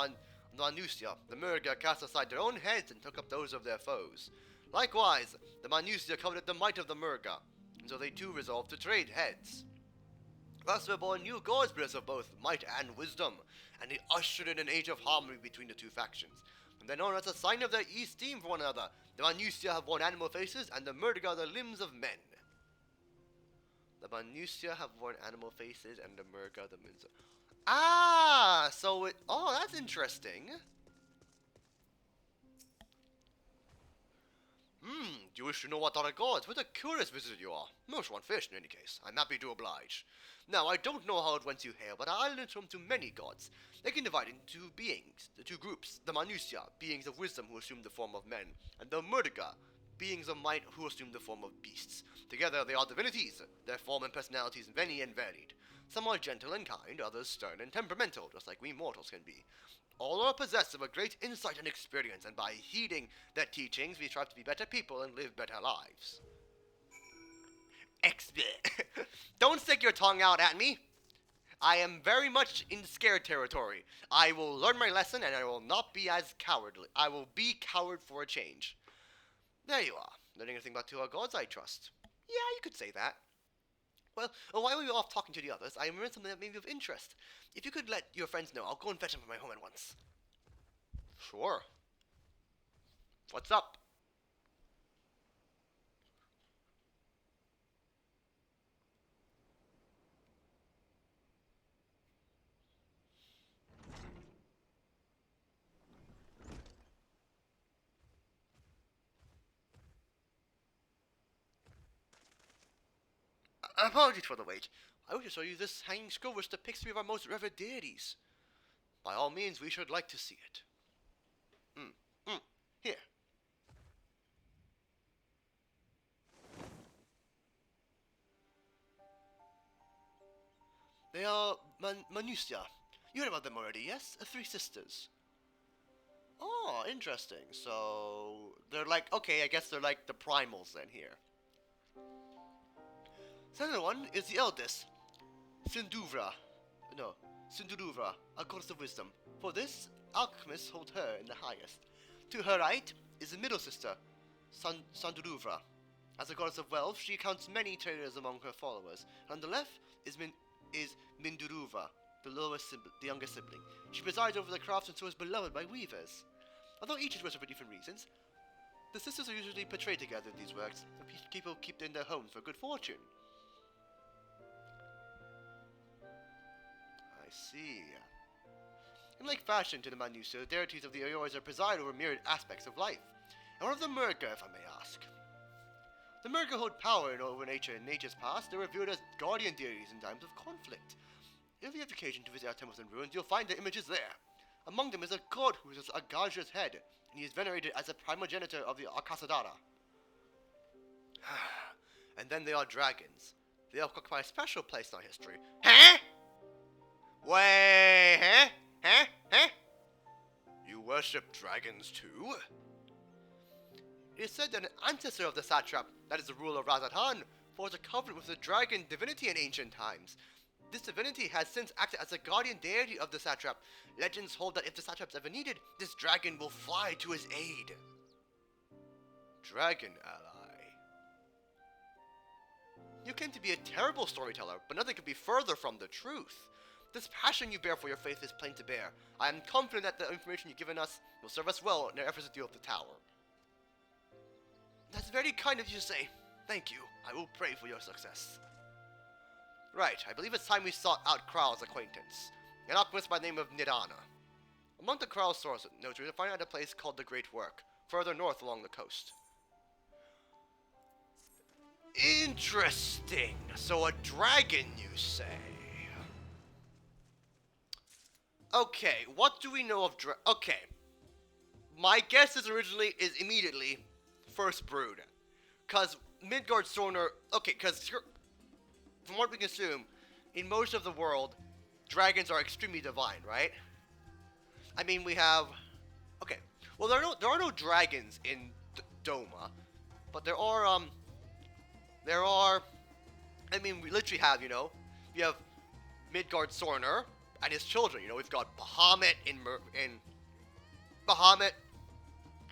Manusia, the Murga cast aside their own heads and took up those of their foes. Likewise, the Manusia coveted the might of the Murga, and so they too resolved to trade heads. Thus were born new gods of both might and wisdom, and they ushered in an age of harmony between the two factions. And they're known as a sign of their esteem for one another. The Manusia have worn animal faces, and the Murga the limbs of men. The Manusia have worn animal faces, and the Murga the limbs of... Ah! So it... Oh, that's interesting. You wish to know what are the gods? What a curious visitor you are. Most want fish, in any case. I'm happy to oblige. Now, I don't know how it went you here, but I learned from to many gods. They can divide into beings, the two groups. The Manusia, beings of wisdom who assume the form of men, and the Murga, beings of might who assume the form of beasts. Together they are divinities, their form and personalities many and varied. Some are gentle and kind, others stern and temperamental, just like we mortals can be. All are possessed of a great insight and experience, and by heeding their teachings, we strive to be better people and live better lives. Don't stick your tongue out at me. I am very much in scared territory. I will learn my lesson, and I will not be as cowardly. I will be coward for a change. There you are. Learning anything about two our gods, I trust. Yeah, you could say that. Well, while we were off talking to the others, I remembered something that may be of interest. If you could let your friends know, I'll go and fetch them from my home at once. Sure. What's up? Apologies for the wait. I wish to show you this hanging scroll which depicts three of our most revered deities. By all means, we should like to see it. Here. They are Manusia. You heard about them already, yes? Three sisters. Oh, interesting. So, they're like, okay, I guess they're like the primals then here. Second one is the eldest, Sinduvra. No, Sinduvra, a goddess of wisdom. For this, alchemists hold her in the highest. To her right is the middle sister, Sanduruvra. As a goddess of wealth, she counts many traders among her followers. On the left is Minduruva, the younger sibling. She presides over the crafts and so is beloved by weavers. Although each is worshipped for different reasons, the sisters are usually portrayed together in these works, and people keep them in their homes for good fortune. I see. In like fashion to the Manusia, the deities of the Aeors are preside over myriad aspects of life, and one of the Murga, if I may ask. The Murga hold power over nature in nature's past. They're revered as guardian deities in times of conflict. If you have occasion to visit our temples and ruins, you'll find their images there. Among them is a god who is Agaja's head, and he is venerated as a primogenitor of the Akasadara. And then there are dragons. They occupy a special place in our history. Huh? Wait, huh? Huh? Huh? You worship dragons too? It is said that an ancestor of the satrap, that is the ruler of Razathan, forged a covenant with the dragon divinity in ancient times. This divinity has since acted as a guardian deity of the satrap. Legends hold that if the satrap's ever needed, this dragon will fly to his aid. Dragon ally. You claim to be a terrible storyteller, but nothing could be further from the truth. This passion you bear for your faith is plain to bear. I am confident that the information you've given us will serve us well in our efforts to deal with the tower. That's very kind of you to say. Thank you. I will pray for your success. Right, I believe it's time we sought out Kral's acquaintance, an alchemist by the name of Nidana. Among the Kral source notes, we will find out a place called the Great Work, further north along the coast. Interesting. So a dragon, you say? Okay, what do we know of okay. My guess is immediately First Brood. Cause Midgard Sorner, okay, cause from what we can assume, in most of the world, dragons are extremely divine, right? I mean, we have, okay, well there are no dragons in Doma, but there are, I mean, we literally have, you know, we have Midgard Sorner and his children, you know, we've got Bahamut Bahamut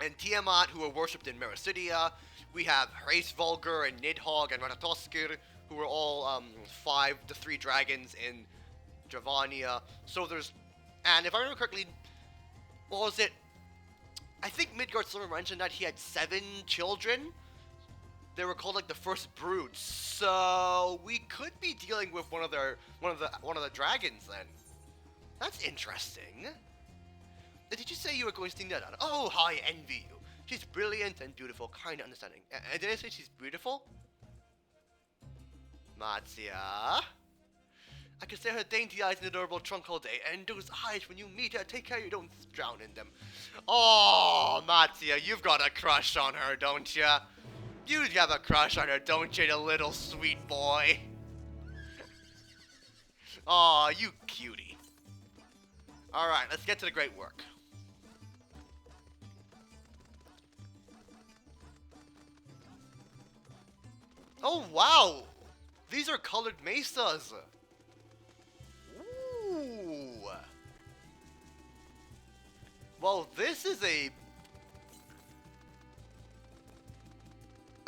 and Tiamat, who are worshipped in Mericidia. We have Hraesvulgur and Nidhogg and Ratatoskir, who are all 5 to 3 dragons in Dravania. So there's, and if I remember correctly, what was it? I think Midgard Silver mentioned that he had 7 children. They were called like the First Brood. So we could be dealing with one of the dragons then. That's interesting. Did you say you were going to see Nidana? Oh, I envy you. She's brilliant and beautiful, kind of understanding. And did I say she's beautiful? Matzia? I can stare at her dainty eyes and adorable trunk all day, and those eyes, when you meet her, take care you don't drown in them. Oh, Matzia, you've got a crush on her, don't ya? You have a crush on her, don't you, the little sweet boy? Aw, you cutie. Alright, let's get to the great work. Oh, wow! These are colored mesas! Ooh! Well, this is a...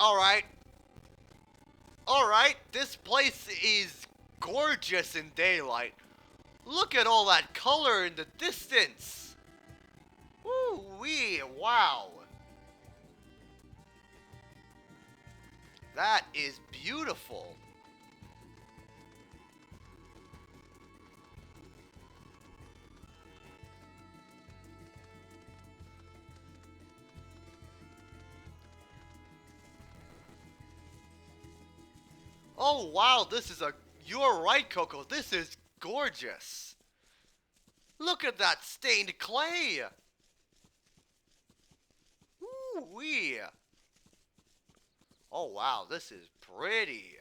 Alright. Alright, this place is gorgeous in daylight. Look at all that color in the distance! Woo-wee, wow! That is beautiful. Oh wow, this is a... You're right, Coco. This is gorgeous. Look at that stained clay. Ooh-wee. Oh wow, this is pretty.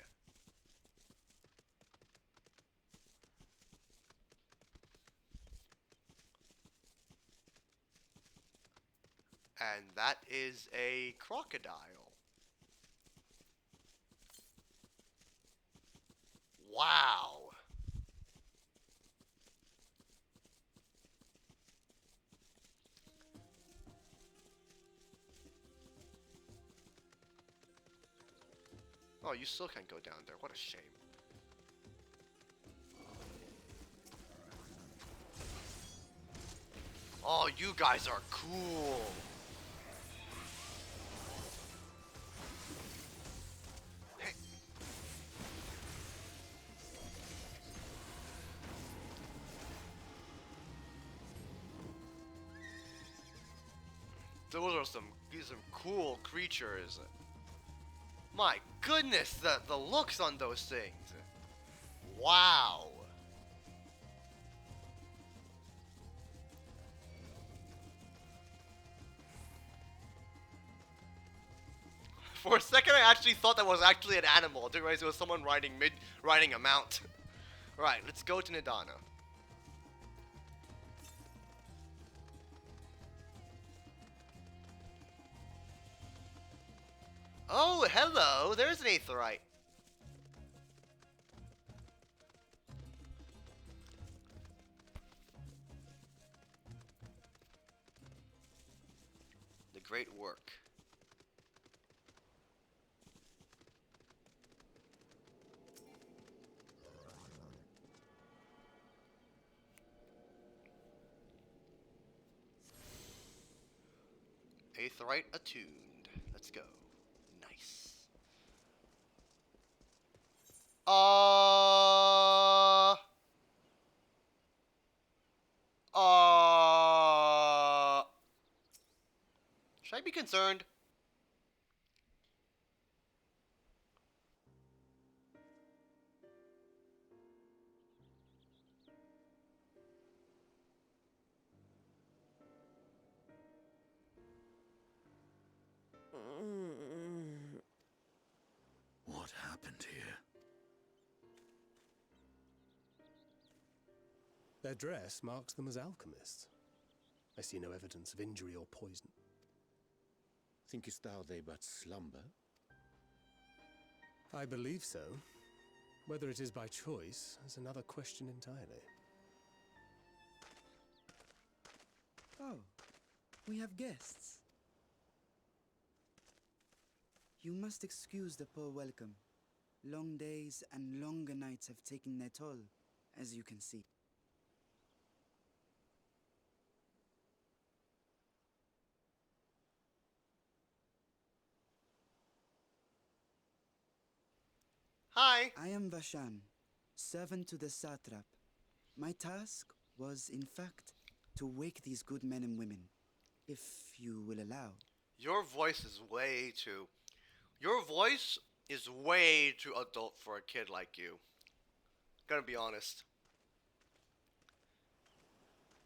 And that is a crocodile. Wow. Oh, you still can't go down there. What a shame. Oh, you guys are cool. Hey. Those are these are cool creatures. My goodness, the looks on those things. Wow. For a second, I actually thought that was actually an animal. I didn't realize it was someone riding a mount. Right, let's go to Nidana. Oh, hello. There's an aetheryte. The great work. Aetheryte attuned. Let's go. Nice. Should I be concerned? What happened here? Their dress marks them as alchemists. I see no evidence of injury or poison. Thinkest thou they but slumber? I believe so. Whether it is by choice is another question entirely. Oh, we have guests. You must excuse the poor welcome. Long days and longer nights have taken their toll, as you can see. Hi. I am Vashan, servant to the satrap. My task was, in fact, to wake these good men and women, if you will allow. Your voice is way too... Your voice is way too adult for a kid like you. Gonna be honest.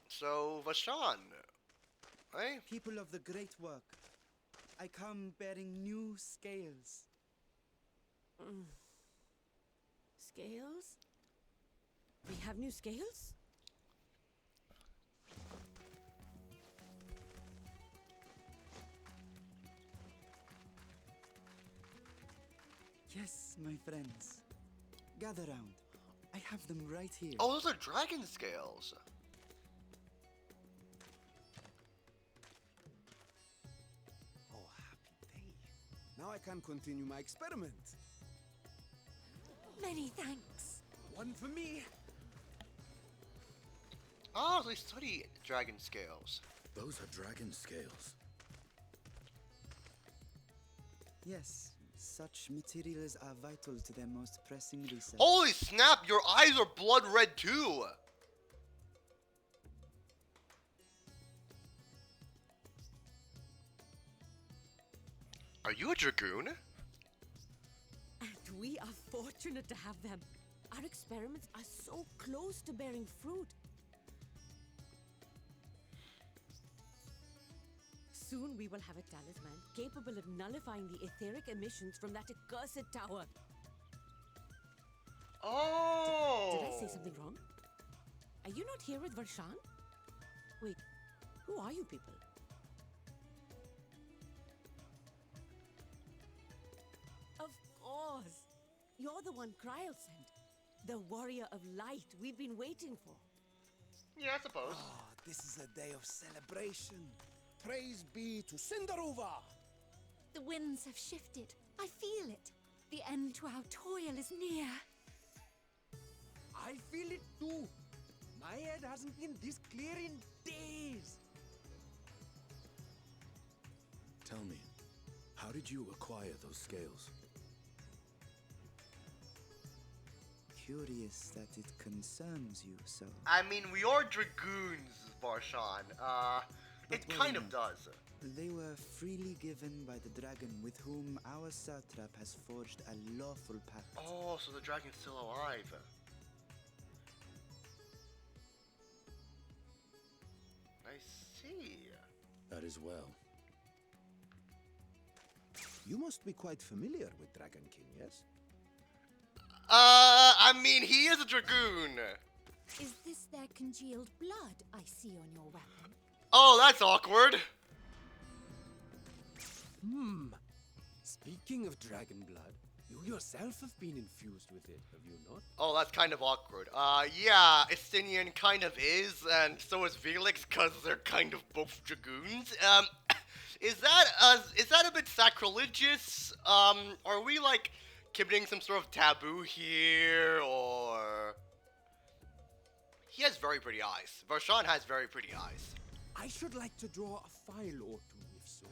So, Vashan, eh? People of the great work, I come bearing new scales. Scales? We have new scales? Yes, my friends. Gather round. I have them right here. Oh, those are dragon scales. Oh, happy day. Now I can continue my experiment. Many thanks. One for me. Oh, they study dragon scales. Those are dragon scales. Yes, such materials are vital to their most pressing research. Holy snap, your eyes are blood red too! Are you a dragoon? And We are fortunate to have them. Our experiments are so close to bearing fruit. Soon we will have a talisman capable of nullifying the etheric emissions from that accursed tower. Oh! Did I say something wrong? Are you not here with Varshan? Wait, who are you people? Of course! You're the one Kryl sent. The warrior of light we've been waiting for. Yeah, I suppose. Ah, this is a day of celebration. Praise be to Cinderova! The winds have shifted. I feel it. The end to our toil is near. I feel it too. My head hasn't been this clear in days. Tell me, how did you acquire those scales? Curious that it concerns you so. I mean, we are dragoons, Varshan. It But kind well of enough. does. They were freely given by the dragon with whom our satrap has forged a lawful pact. Oh, so the dragon's still alive. I see. That is well. You must be quite familiar with Dragon King, yes? I mean, he is a dragoon. Is this their congealed blood I see on your weapon? Oh, that's awkward. Speaking of dragon blood, you yourself have been infused with it, have you not? Oh, that's kind of awkward. Yeah, Estinian kind of is, and so is Felix, because they're kind of both dragoons. Is that a bit sacrilegious? Are we, like, committing some sort of taboo here, or... He has very pretty eyes. Varshan has very pretty eyes. I should like to draw a file or two, if so.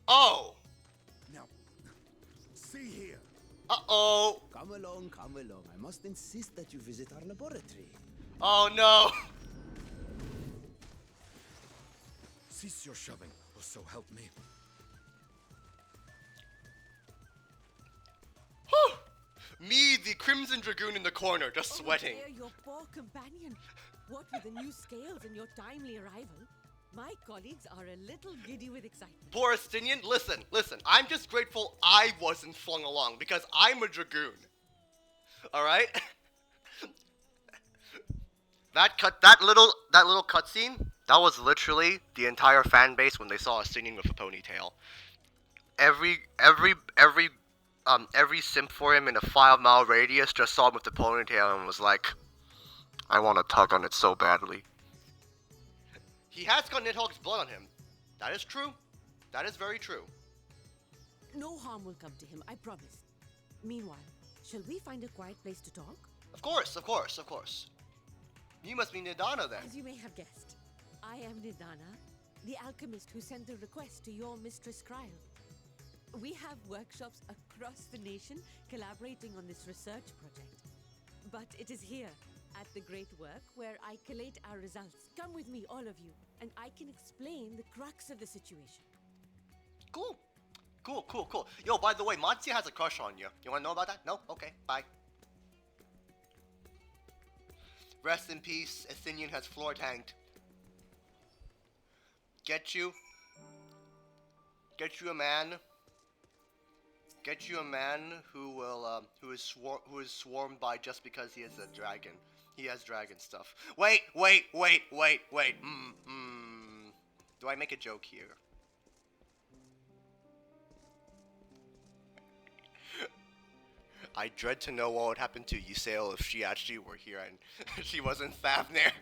Oh! Now, see here. Uh-oh! Come along, come along. I must insist that you visit our laboratory. Oh, no! Cease your shoving, or so help me. Whew! Me, the Crimson Dragoon in the corner, just sweating. Oh, dear, your poor companion. What with the new scales and your timely arrival, my colleagues are a little giddy with excitement. Poor Estinian, listen. I'm just grateful I wasn't flung along, because I'm a dragoon. Alright? that little cutscene, that was literally the entire fan base when they saw Estinian with a ponytail. Every simp for him in a 5-mile radius just saw him with the ponytail and was like, I want to tug on it so badly. He has got Nidhogg's blood on him. That is true. That is very true. No harm will come to him, I promise. Meanwhile, shall we find a quiet place to talk? Of course. You must be Nidana then. As you may have guessed, I am Nidana, the alchemist who sent the request to your mistress Kryl. We have workshops across the nation collaborating on this research project. But it is here, at the Great Work, where I collate our results. Come with me, all of you, and I can explain the crux of the situation. Cool. Yo, by the way, Matsuya has a crush on you. You wanna know about that? No? Okay, bye. Rest in peace, Estinian has floor tanked. Get you a man. Get you a man who is swarmed by just because he is a dragon. He has dragon stuff. Wait. Do I make a joke here? I dread to know what would happen to Ysael if she actually were here and she wasn't Thavnair.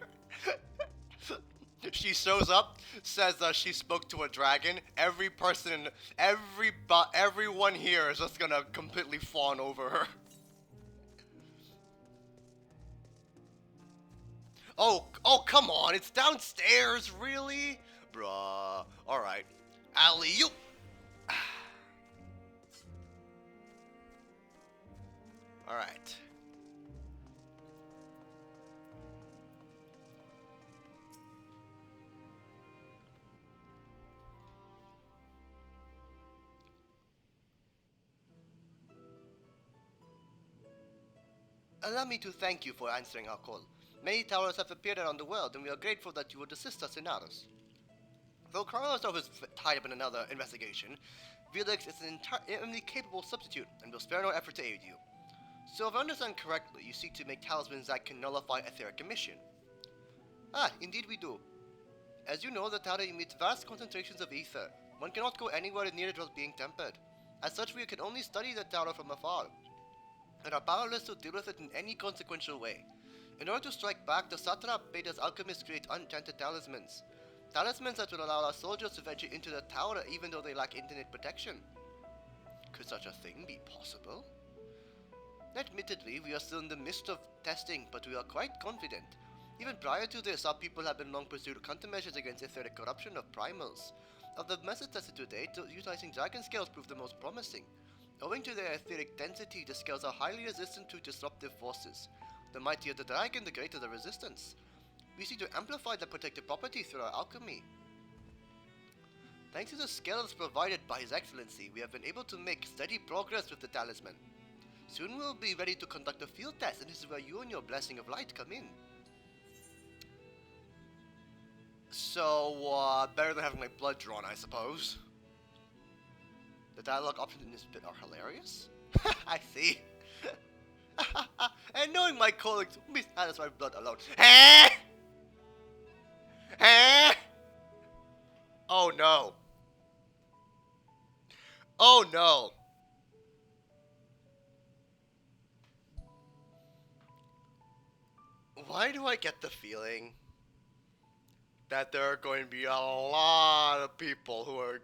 She shows up, says she spoke to a dragon. Everyone here is just gonna completely fawn over her. Oh, come on, it's downstairs, really? Bruh. Alright. Alley-oop! Alright. Allow me to thank you for answering our call. Many towers have appeared around the world, and we are grateful that you would assist us in ours. Though Carlos is tied up in another investigation, Felix is an entirely capable substitute and will spare no effort to aid you. So if I understand correctly, you seek to make talismans that can nullify etheric emission. Ah, indeed we do. As you know, the tower emits vast concentrations of ether. One cannot go anywhere near it without being tempered. As such, we can only study the tower from afar, and are powerless to deal with it in any consequential way. In order to strike back, the satrap bade us alchemists create enchanted talismans. Talismans that will allow our soldiers to venture into the tower even though they lack internet protection. Could such a thing be possible? Admittedly, we are still in the midst of testing, but we are quite confident. Even prior to this, our people have been long pursued countermeasures against etheric corruption of primals. Of the methods tested to date, utilizing dragon scales proved the most promising. Owing to their etheric density, the scales are highly resistant to disruptive forces. The mightier the dragon, the greater the resistance. We seek to amplify the protective property through our alchemy. Thanks to the scales provided by His Excellency, we have been able to make steady progress with the talisman. Soon we'll be ready to conduct a field test, and this is where you and your blessing of light come in. So, better than having my blood drawn, I suppose. The dialogue options in this bit are hilarious. I see. And knowing my colleagues will be satisfied with blood alone. Oh no. Oh no. Why do I get the feeling that there are going to be a lot of people who are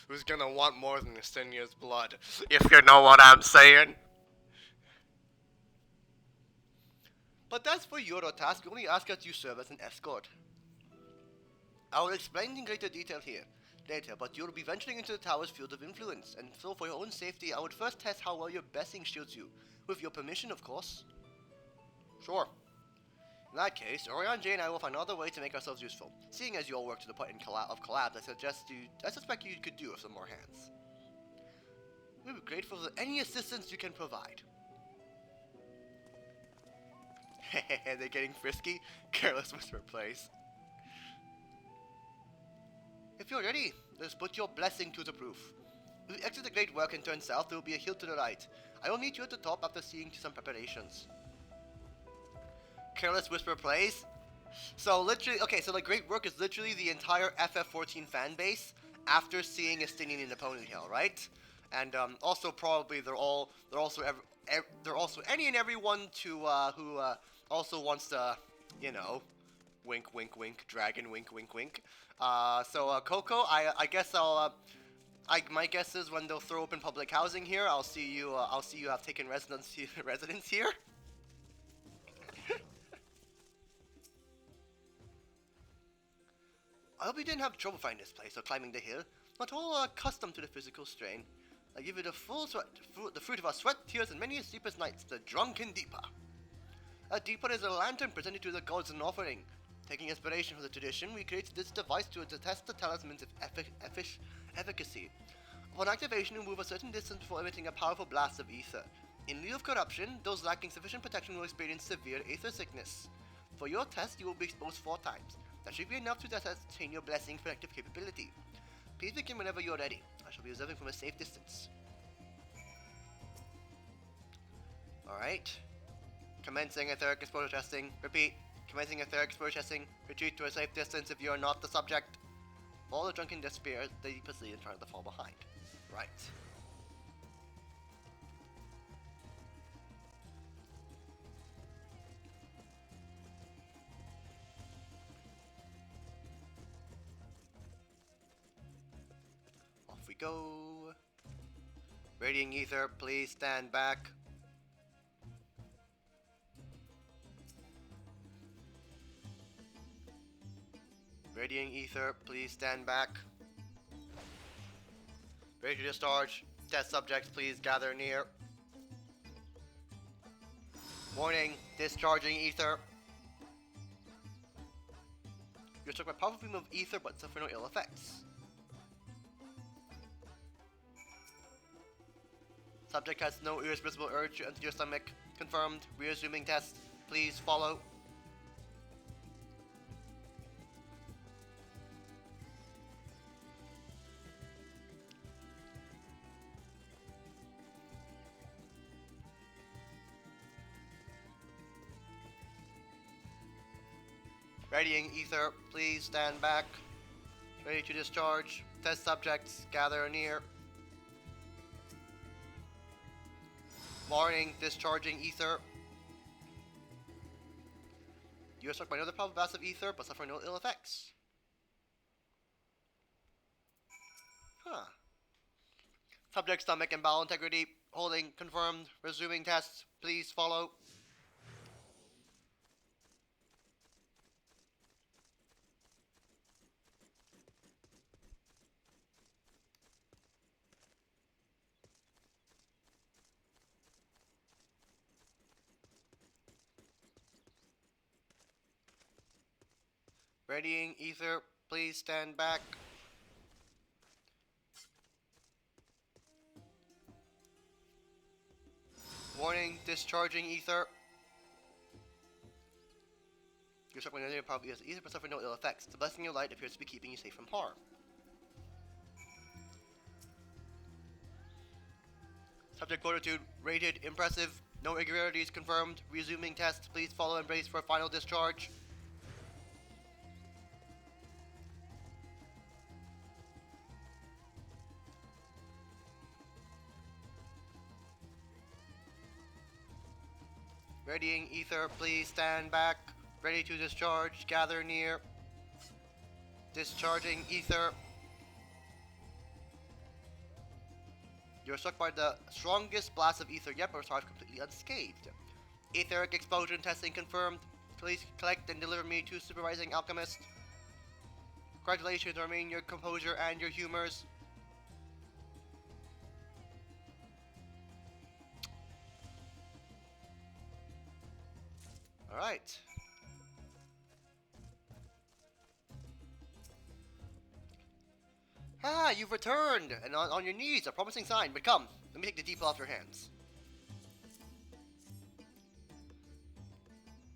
who's gonna want more than Estinia's blood, if you know what I'm saying? But that's for your task. We only ask that you serve as an escort. I will explain in greater detail here later, but you'll be venturing into the tower's field of influence, and so for your own safety, I would first test how well your blessing shields you, with your permission, of course. Sure. In that case, Orion J and I will find another way to make ourselves useful. Seeing as you all work to the point of collabs, I suspect you could do with some more hands. We'll be grateful for any assistance you can provide. They're getting frisky. Careless whisper plays. If you're ready, let's put your blessing to the proof. If you exit the great work and turn south, there will be a hill to the right. I will meet you at the top after seeing to some preparations. Careless whisper plays. So literally, okay, so the great work is literally the entire FF14 fan base after seeing Estinian in the ponytail, right? And also probably they're also any and everyone who also wants to, you know, wink, wink, wink, dragon, wink, wink, wink. So Coco, I guess my guess is when they'll throw open public housing here, I'll see you have taken residence here. I hope you didn't have trouble finding this place or climbing the hill. Not all are accustomed to the physical strain. I give you the fruit of our sweat, tears, and many sleepless nights, the drunken Deepa. A Deepa is a lantern presented to the gods as an offering. Taking inspiration from the tradition, we created this device to test the talisman's efficacy. Upon activation, you move a certain distance before emitting a powerful blast of ether. In lieu of corruption, those lacking sufficient protection will experience severe ether sickness. For your test, you will be exposed 4 times. That should be enough to ascertain your blessing's protective capability. Please begin whenever you're ready. I shall be observing from a safe distance. Alright. Commencing etheric exposure testing. Repeat. Commencing etheric exposure testing. Retreat to a safe distance if you are not the subject. Follow the drunken despair, the deepest lead and try not to fall behind. Right. Off we go. Radiant ether, please stand back. Radiant ether, please stand back. Ready to discharge. Test subjects, please gather near. Warning, discharging ether. You're struck by a powerful beam of ether but suffer no ill effects. Subject has no irresistible urge to enter your stomach. Confirmed. Resuming test. Please follow. Readying ether. Please stand back. Ready to discharge. Test subjects. Gather near. Warning. Discharging ether. You are struck by another powerful blast of ether, but suffer no ill effects. Huh. Subject stomach and bowel integrity. Holding. Confirmed. Resuming tests. Please follow. Readying ether. Please stand back. Warning, discharging ether. You're struck by another powerful ether, but suffer no ill effects. The blessing of your light appears to be keeping you safe from harm. Subject fortitude rated impressive. No irregularities confirmed. Resuming test. Please follow and brace for a final discharge. Readying ether, please stand back. Ready to discharge, gather near. Discharging ether. You're struck by the strongest blast of ether yet, but survive completely unscathed. Etheric explosion testing confirmed. Please collect and deliver me to supervising alchemist. Congratulations on remaining your composure and your humors. Alright. Ah, you've returned! And on your knees, a promising sign. But come, let me take the deep off your hands.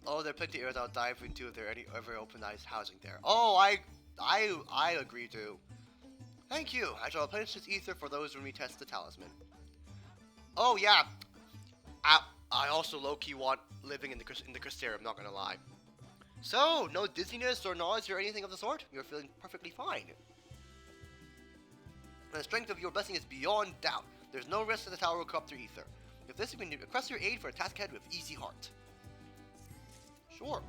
Oh, there are plenty of areas I'll dive into if there are any ever open-eyes housing there. Oh, I agree too. Thank you. I shall replenish this ether for those when we test the talisman. Oh yeah. I also low-key want living in the Crystarium, I'm not gonna lie. So, no dizziness or nausea or anything of the sort? You're feeling perfectly fine. And the strength of your blessing is beyond doubt. There's no risk that the tower will corrupt your ether. If this, you can request your aid for a task ahead with easy heart. Sure.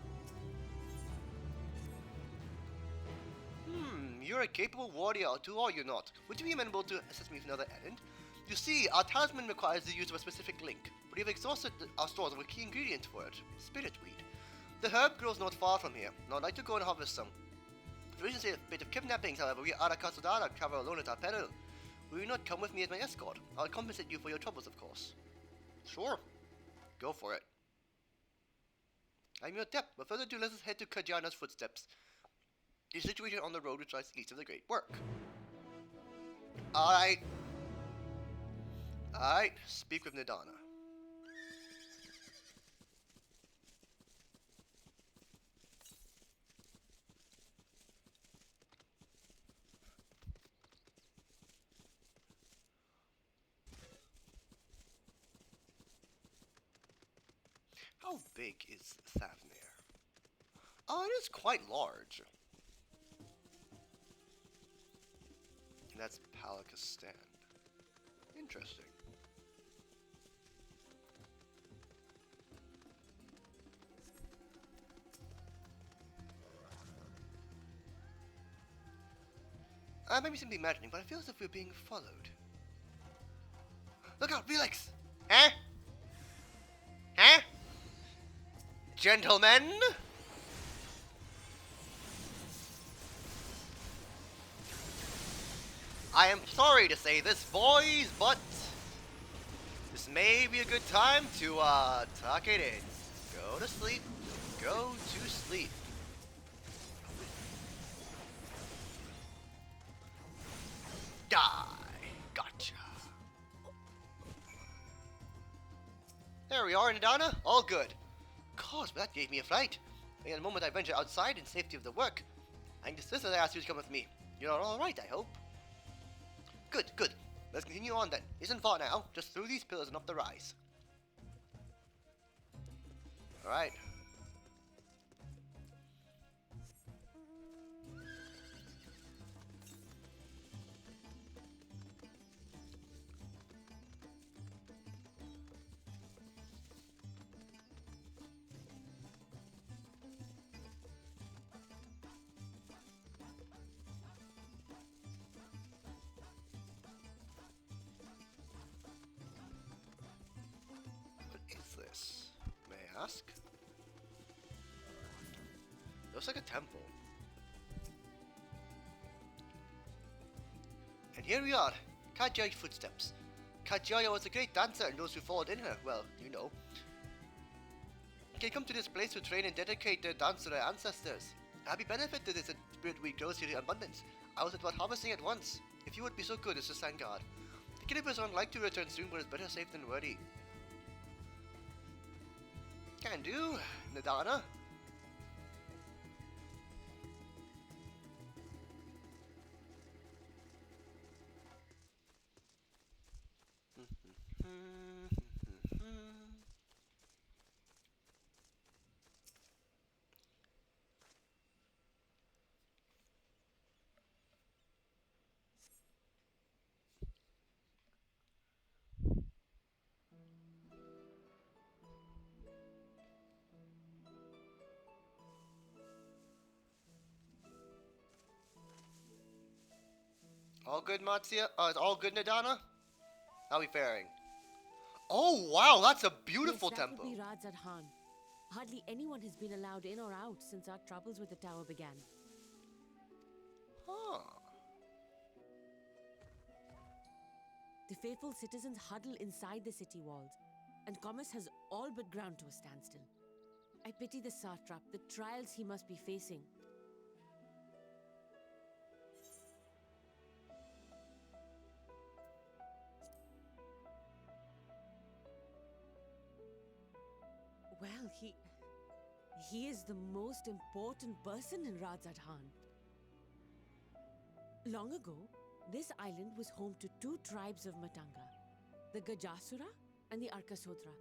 You're a capable warrior, too, are you not? Would you be amenable to assist me with another errand? You see, our talisman requires the use of a specific link, but we have exhausted our stores of a key ingredient for it, spirit weed. The herb grows not far from here, and I'd like to go and harvest some. For reasons a bit of kidnappings, however, we are Kasudara travel alone at our peril. Will you not come with me as my escort? I'll compensate you for your troubles, of course. Sure. Go for it. I'm your dep. Without further ado, let us head to Kajana's footsteps. It's situated on the road which lies east of the Great Work. Alright. Alright, speak with Nidana. How big is Thavnair? Oh, it is quite large. And that's Palakistan. Interesting. I may be simply imagining, but I feel as if we're being followed. Look out, Felix! Huh? Huh? Gentlemen? I am sorry to say this, boys, but this may be a good time to, tuck it in. Go to sleep. Go to sleep. Die. Gotcha. There we are, Nadana. All good. Gosh, but that gave me a fright. And the moment I venture outside in safety of the work, I insist that I ask you to come with me. You're all right, I hope. Good, good. Let's continue on then. Isn't far now. Just through these pillars and up the rise. Alright. This? May I ask? Looks like a temple. And here we are, Kajaya's footsteps. Kajaya was a great dancer, and those who followed in her, well, you know, can come to this place to train and dedicate their dance to their ancestors. Happy benefit to this spirit we grows here in abundance. I was about harvesting at once. If you would be so good as to stand guard. The Kiddippers aren't like to return soon, but it's better safe than worthy. Can do, Nadana. All good, Matsuya? All good, Nadana? How are we faring? Oh, wow, that's a beautiful Yes, that temple. would be Radzat Han. Hardly anyone has been allowed in or out since our troubles with the tower began. Huh. The faithful citizens huddle inside the city walls, and commerce has all but ground to a standstill. I pity the satrap, the trials he must be facing. Well, he is the most important person in Radzat Han. Long ago, this island was home to two tribes of Matanga, the Gajasura and the Arkasodra.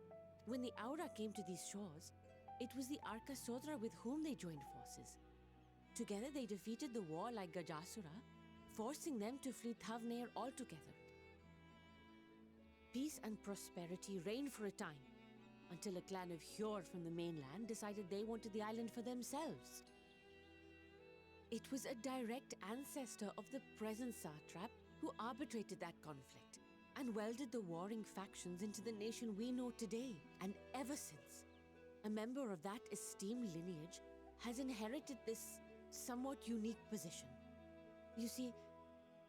When the Aura came to these shores, it was the Arkasodra with whom they joined forces. Together they defeated the warlike Gajasura, forcing them to flee Thavnair altogether. Peace and prosperity reigned for a time, until a clan of Hjord from the mainland decided they wanted the island for themselves. It was a direct ancestor of the present satrap who arbitrated that conflict and welded the warring factions into the nation we know today. And ever since, a member of that esteemed lineage has inherited this somewhat unique position. You see,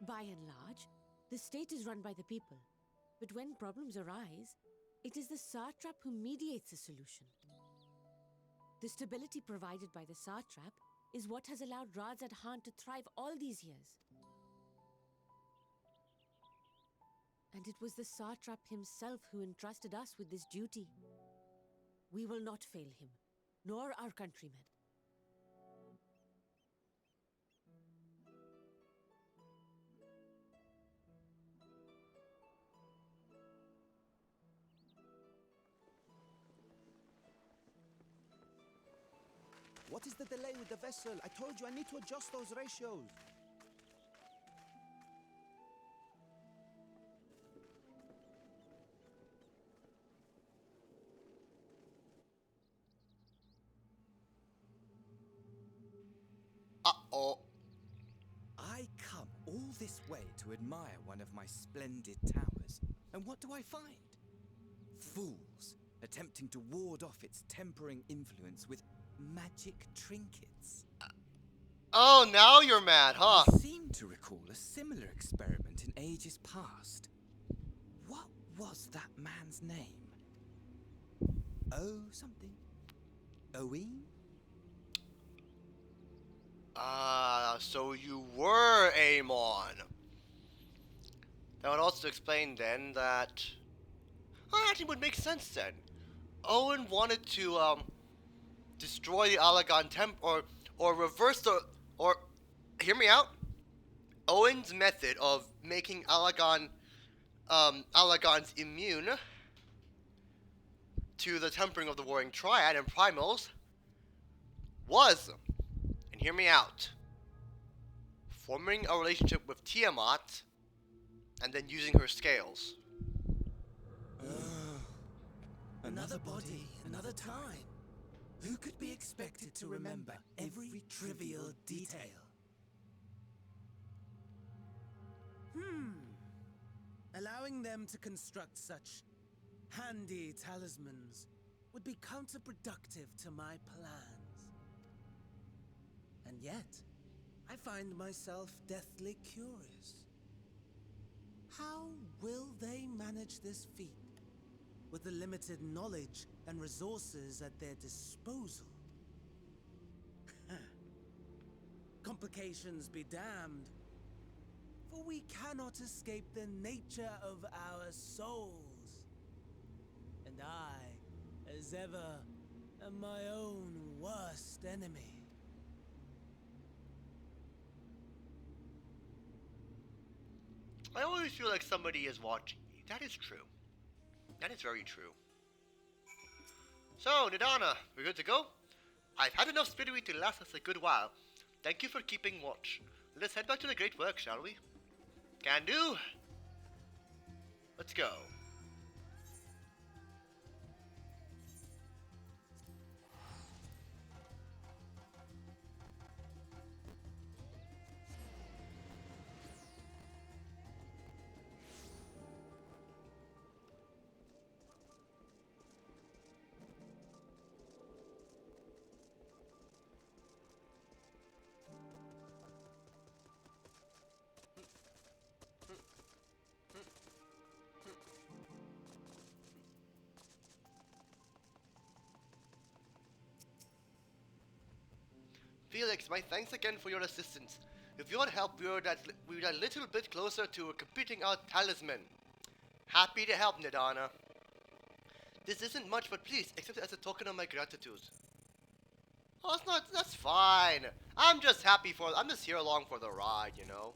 by and large, the state is run by the people. But when problems arise, it is the satrap who mediates a solution. The stability provided by the satrap is what has allowed Radzat Han to thrive all these years. And it was the satrap himself who entrusted us with this duty. We will not fail him, nor our countrymen. What is the delay with the vessel? I told you I need to adjust those ratios. Uh-oh. I come all this way to admire one of my splendid towers, and what do I find? Fools attempting to ward off its tempering influence with magic trinkets. Oh, now you're mad, huh? I seem to recall a similar experiment in ages past. What was that man's name? Oh, something. Owen? Ah, so you were Amon. That would also explain then that... Oh, that actually would make sense then. Owen wanted to destroy the Alagon temp or reverse the or hear me out. Owen's method of making Alagons immune to the tempering of the Warring Triad and Primals was, and hear me out, forming a relationship with Tiamat and then using her scales. Another body, another time. Who could be expected to remember every trivial detail? Allowing them to construct such handy talismans would be counterproductive to my plans. And yet, I find myself deathly curious. How will they manage this feat with the limited knowledge and resources at their disposal? Complications be damned, for we cannot escape the nature of our souls. And I, as ever, am my own worst enemy. I always feel like somebody is watching me. That is true. That is very true. So, Nidana, we're good to go? I've had enough spirit to last us a good while. Thank you for keeping watch. Let's head back to the great work, shall we? Can do. Let's go. Felix, my thanks again for your assistance. With your help, we're a little bit closer to completing our talisman. Happy to help, Nidana. This isn't much, but please accept it as a token of my gratitude. Oh, that's fine. I'm just here along for the ride, you know.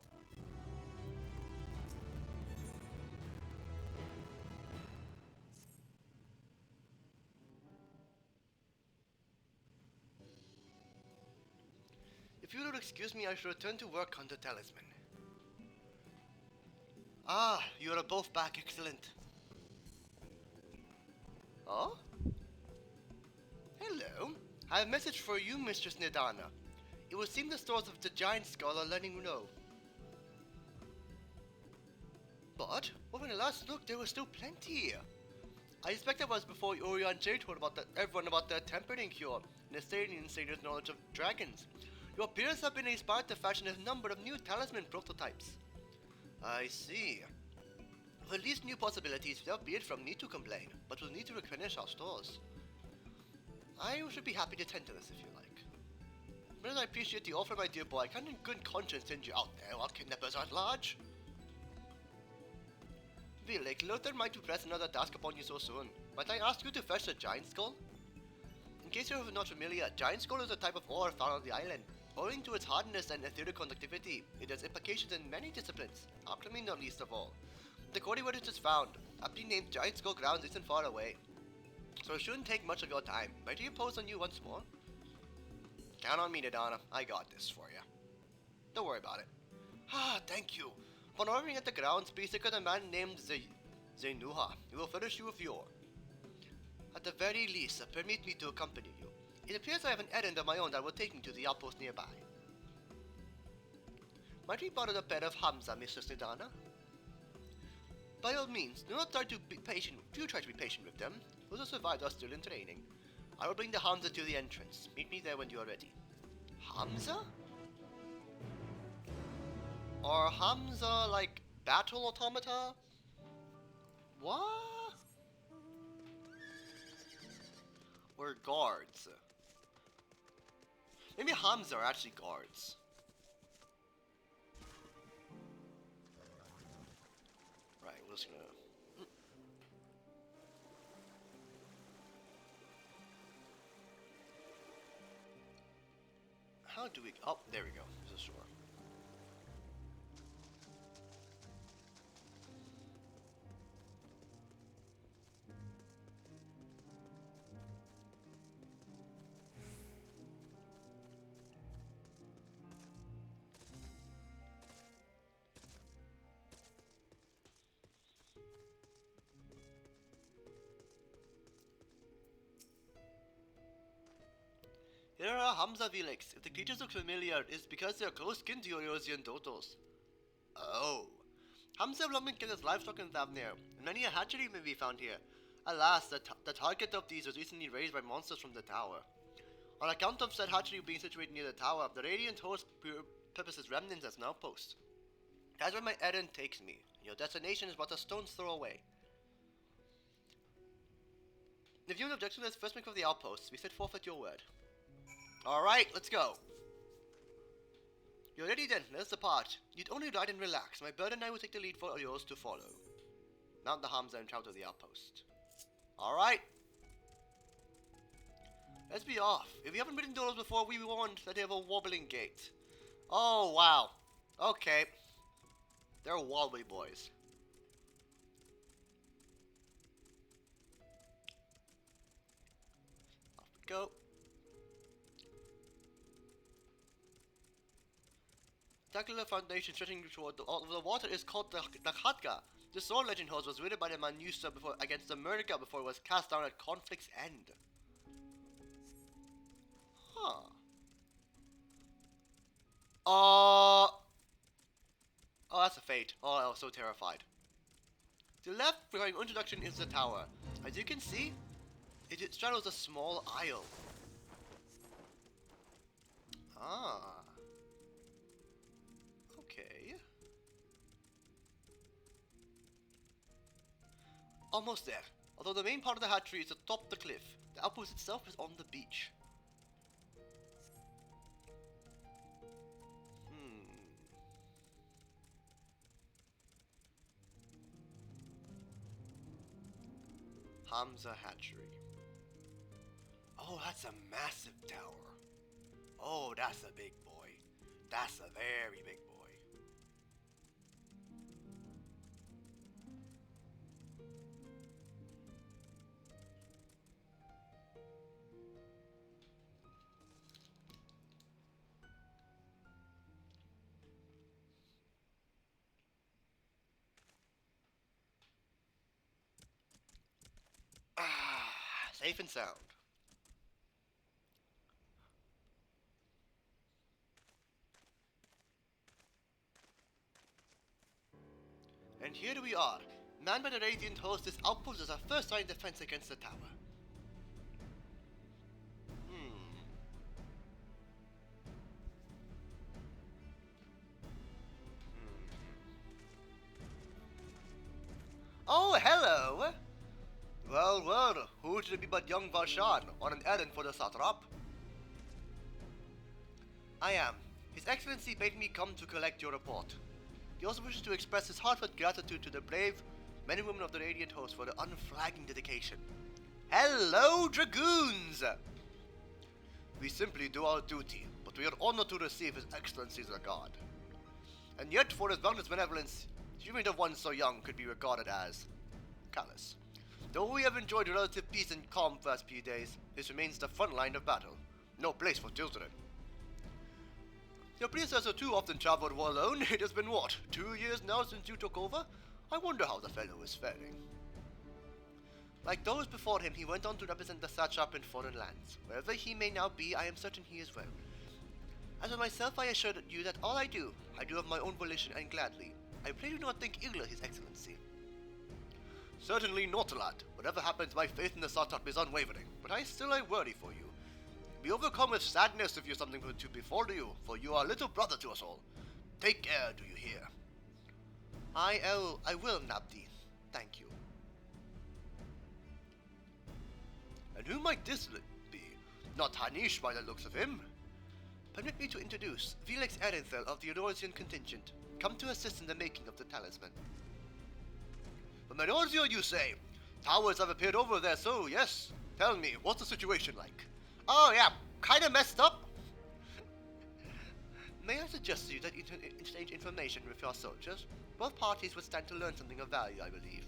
If you would excuse me, I should return to work on the talisman. Ah, you are both back. Excellent. Oh? Hello. I have a message for you, Mistress Nidana. It would seem the stores of the Giant Skull are letting you know. But, when I last looked, there was still plenty. I suspect that was before Orion J told everyone about the tempering cure and the Stadian Sager's knowledge of dragons. Your peers have been inspired to fashion a number of new talisman prototypes. I see. With these new possibilities, there'll be it from me to complain, but we'll need to replenish our stores. I should be happy to tend to this if you like. But I appreciate the offer, my dear boy. I can't in good conscience send you out there while kidnappers are at large. Felix, Luther might press another task upon you so soon. Might I ask you to fetch the Giant Skull? In case you're not familiar, Giant Skull is a type of ore found on the island. Owing to its hardness and etheric conductivity, it has implications in many disciplines, alchemy not least of all. The quarry where it is found, aptly named Giant Skull Grounds, isn't far away, so it shouldn't take much of your time. Might I impose on you once more? Count on me, Nidana. I got this for you. Don't worry about it. Ah, thank you. Upon arriving at the grounds, be seek out a man named Zainuha. He will furnish you with your. At the very least, permit me to accompany you. It appears I have an errand of my own that will take me to the outpost nearby. Might we borrow the pair of Hamza, Mistress Nidana? By all means, do try to be patient with them. Those who survived are still in training. I will bring the Hamza to the entrance. Meet me there when you are ready. Hamza? Are Hamza like battle automata? What? Or guards? Maybe Hamza are actually guards. Right, we're just gonna... How do we... Oh, there we go. There's a store. Here are Hamza Felix. If the creatures look familiar, it's because they are close kin to your Eurasian Dotos. Oh. Hamza have long been kept as livestock in Thavnair, and many a hatchery may be found here. Alas, the target of these was recently raised by monsters from the tower. On account of said hatchery being situated near the tower, the Radiant Host purposes remnants as an outpost. That's where my errand takes me. Your destination is but a stone's throw away. If you have an objection to this first make of the outposts, we set forth at your word. Alright, let's go. You're ready then, let's depart. You'd only ride and relax. My bird and I will take the lead for yours to follow. Mount the Hamza and travel to the outpost. Alright. Let's be off. If you haven't ridden doors before, we warned that they have a wobbling gait. Oh, wow. Okay. They're wobbly boys. Off we go. Spectacular foundation stretching toward the water is called the Khatka. The sword legend holds was written by the Manusa against the Murga before it was cast down at conflict's end. Huh. Oh, that's a fate. Oh, I was so terrified. To the left, regarding introduction, is the tower. As you can see, it straddles a small isle. Ah. Okay. Almost there. Although the main part of the hatchery is atop the cliff, the outpost itself is on the beach. Hamza Hatchery. Oh, that's a massive tower. Oh, that's a big boy. That's a very big boy. Safe and sound. And here we are. Manned by the Radiant Host, this outpost is our first line of defense against the tower. Oh, hello! Well, who should it be but young Valshan on an errand for the satrap? I am. His Excellency bade me come to collect your report. He also wishes to express his heartfelt gratitude to the brave men and women of the Radiant Host for their unflagging dedication. Hello, Dragoons! We simply do our duty, but we are honored to receive His Excellency's regard. And yet, for his boundless benevolence, even of one so young could be regarded as callous. Though we have enjoyed relative peace and calm for the past few days, this remains the front line of battle. No place for children. Your predecessor too often traveled well alone. It has been what, 2 years now since you took over? I wonder how the fellow is faring. Like those before him, he went on to represent the satrap in foreign lands. Wherever he may now be, I am certain he is well. As for myself, I assure you that all I do of my own volition and gladly. I pray you not think ill of His Excellency. Certainly not, lad. Whatever happens, my faith in the satrap is unwavering, but I still worry for you. Be overcome with sadness if you something were to befall you, for you are a little brother to us all. Take care, do you hear? I will, Nabdi. Thank you. And who might this be? Not Hanish by the looks of him. Permit me to introduce Felix Ehrenfeld of the Eurasian contingent, come to assist in the making of the talisman. But Merorzio, you say? Towers have appeared over there, so yes. Tell me, what's the situation like? Oh yeah, kinda messed up. May I suggest to you that you exchange information with your soldiers? Both parties would stand to learn something of value, I believe.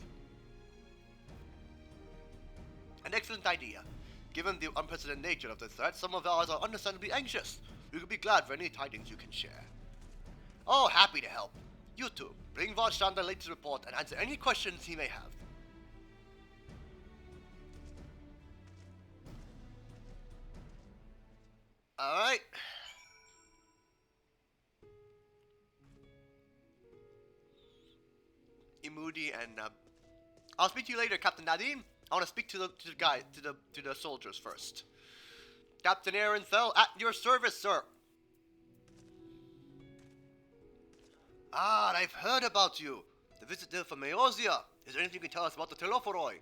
An excellent idea. Given the unprecedented nature of the threat, some of ours are understandably anxious. We could be glad for any tidings you can share. Oh, happy to help. You two, bring VODS down the latest report and answer any questions he may have. Alright. Imudi and I'll speak to you later, Captain Nadim. I want to speak to the soldiers first. Captain Aaron Thel, at your service, sir. Ah, I've heard about you. The visitor from Eosia. Is there anything you can tell us about the Telophoroi?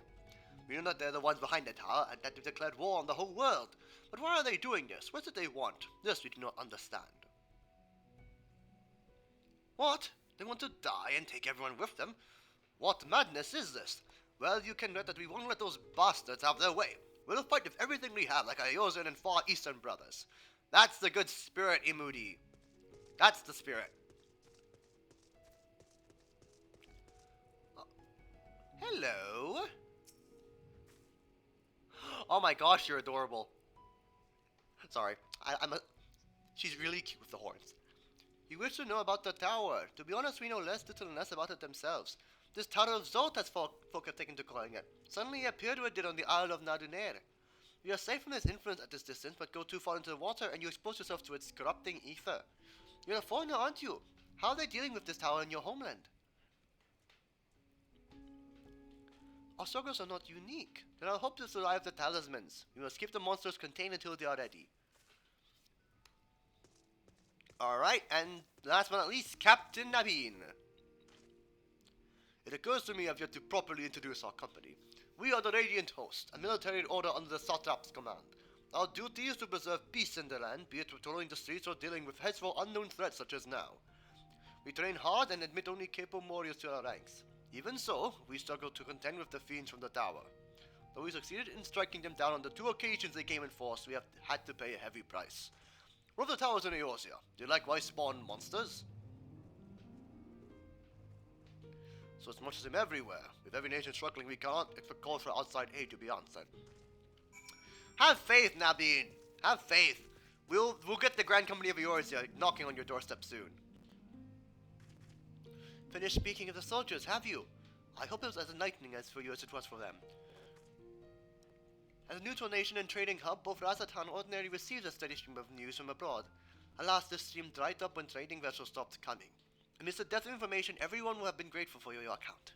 We know that they're the ones behind the tower and that they've declared war on the whole world. But why are they doing this? What do they want? This we do not understand. What? They want to die and take everyone with them? What madness is this? Well, you can bet that we won't let those bastards have their way. We'll fight with everything we have, like our Eosian and Far Eastern brothers. That's the good spirit, Imudi. That's the spirit. Hello? Oh my gosh, you're adorable. Sorry, she's really cute with the horns. You wish to know about the tower. To be honest, we know little and less about it themselves. This Tower of Zot has folk have taken to calling it. Suddenly appeared where it did on the Isle of Nadunair. You are safe from its influence at this distance, but go too far into the water and you expose yourself to its corrupting ether. You're a foreigner, aren't you? How are they dealing with this tower in your homeland? Our struggles are not unique. There are hopes to survive the talismans. We must keep the monsters contained until they are ready. Alright, and last but not least, Captain Nabin. It occurs to me I've yet to properly introduce our company. We are the Radiant Host, a military order under the Satrap's command. Our duty is to preserve peace in the land, be it patrolling the streets or dealing with henceforth unknown threats such as now. We train hard and admit only capable warriors to our ranks. Even so, we struggle to contend with the fiends from the tower. Though we succeeded in striking them down on the 2 occasions they came in force, we have had to pay a heavy price. What of the towers in Eosia? Do you likewise spawn monsters? So it's much as them everywhere. With every nation struggling, we cannot call for outside aid to be answered. Have faith, Nabin. Have faith. We'll get the Grand Company of Eosia knocking on your doorstep soon. Finished speaking of the soldiers, have you? I hope it was as enlightening as for you as it was for them. As a neutral nation and trading hub, both Razatan ordinarily receives a steady stream of news from abroad. Alas, this stream dried up when trading vessels stopped coming. Amidst the depth of information, everyone will have been grateful for your account.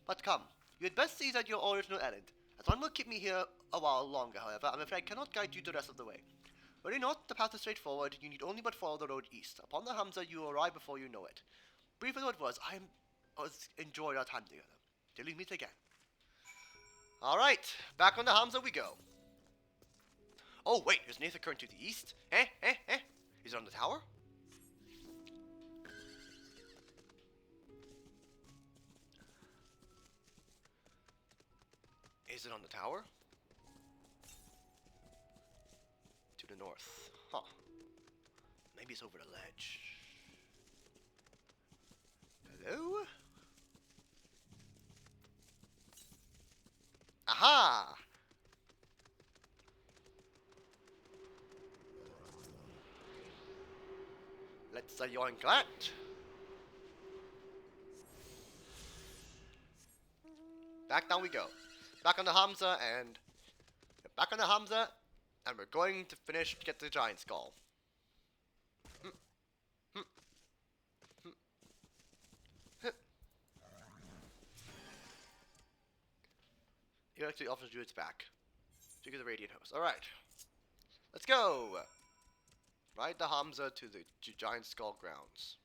But come, you had best seize at your original errand. As one will keep me here a while longer, however, I'm afraid I cannot guide you the rest of the way. Worry not, the path is straightforward. You need only but follow the road east. Upon the Hamza, you will arrive before you know it. Brief as it was, I enjoyed our time together. Till we meet again. Alright, back on the Hamza we go. Oh wait, is Nathan current to the east? Is it on the tower? Is it on the tower? To the north. Huh. Maybe it's over the ledge. Hello? Aha! Let's yoink that. Back down we go. Back on the Hamza and we're going to get the giant skull. It actually offers you its back. To get the Radiant Host. Alright. Let's go! Ride the Hamza to the giant skull grounds.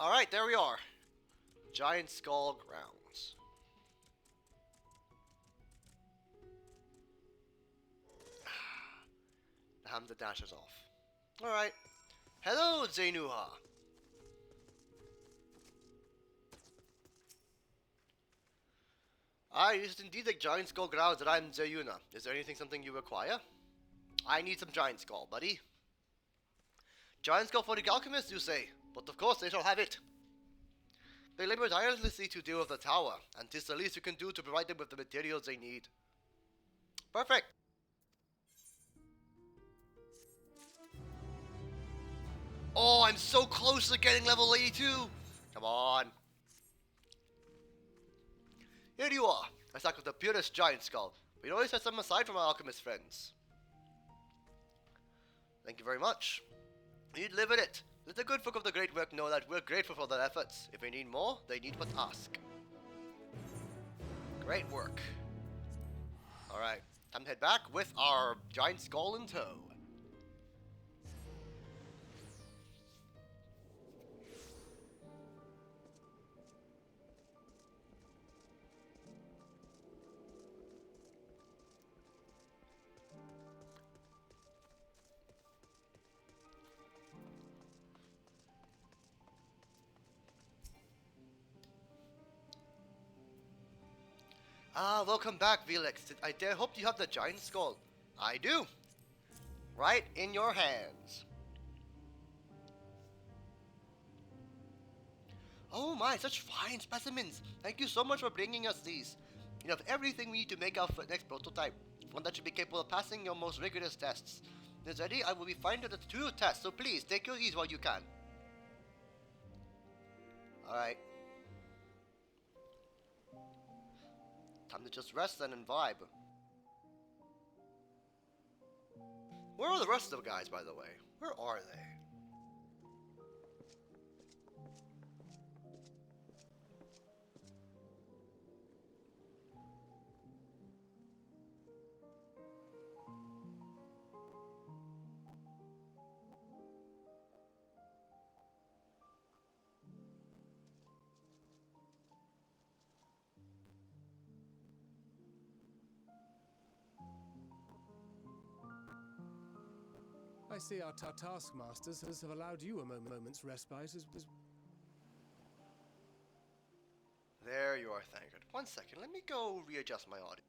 Alright, there we are. Giant Skull Grounds. The Hamza dashes off. Alright. Hello, Zainuha. It is indeed the Giant Skull Grounds that I'm Zayuna. Is there something you require? I need some Giant Skull, buddy. Giant Skull for the alchemists, you say? But of course they shall have it. They labor tirelessly to deal with the tower, and 'tis the least you can do to provide them with the materials they need. Perfect! Oh, I'm so close to getting level 82! Come on. Here you are, a sack of the purest Giant Skull. We always set some aside from our alchemist friends. Thank you very much. You'd live in it. Let the good folk of the Great Work know that we're grateful for their efforts. If they need more, they need but ask. Great work. Alright, time to head back with our Giant Skull in tow. Welcome back, Felix. I dare hope you have the Giant Skull. I do. Right in your hands. Oh my, such fine specimens. Thank you so much for bringing us these. You have everything we need to make our next prototype. One that should be capable of passing your most rigorous tests. When it's ready, I will be fine to the 2 tests, so please, take your ease while you can. Alright. Time to just rest then and vibe. Where are the rest of the guys, by the way? Where are they? I see our taskmasters have allowed you a moment's respite as... There you are, Thancred. 1 second, let me go readjust my audio.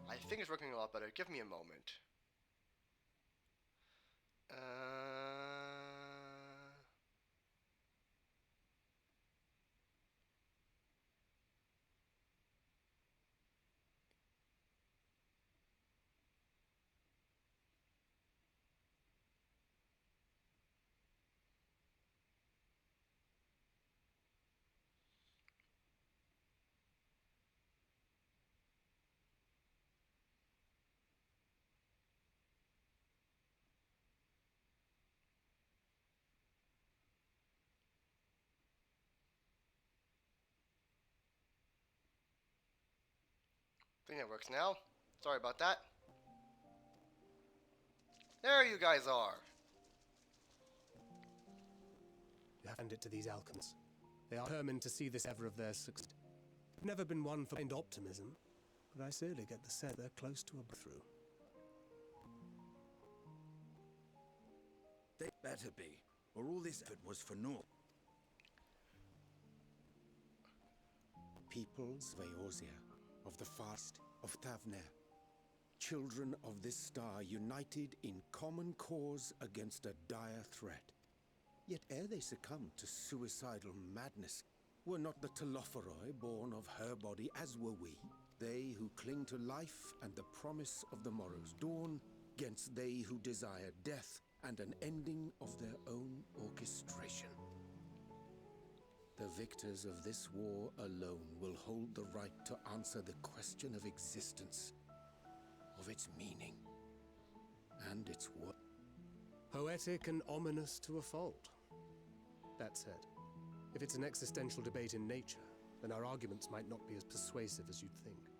I think it's working a lot better. Give me a moment. I think it works now. Sorry about that. There you guys are. You hand it to these alchemists. They are determined to see this ever of their success. I've never been one for blind optimism, but I certainly get the sense they're close to a breakthrough. They better be, or all this effort was for naught. Peoples of Eorzea, of the fast of Thavnair, children of this star united in common cause against a dire threat. Yet ere they succumbed to suicidal madness, were not the Telophoroi born of her body as were we? They who cling to life and the promise of the morrow's dawn, against they who desire death and an ending of their own orchestration. The victors of this war alone will hold the right to answer the question of existence. of its meaning and its worth. Poetic and ominous to a fault. That said, if it's an existential debate in nature, then our arguments might not be as persuasive as you'd think.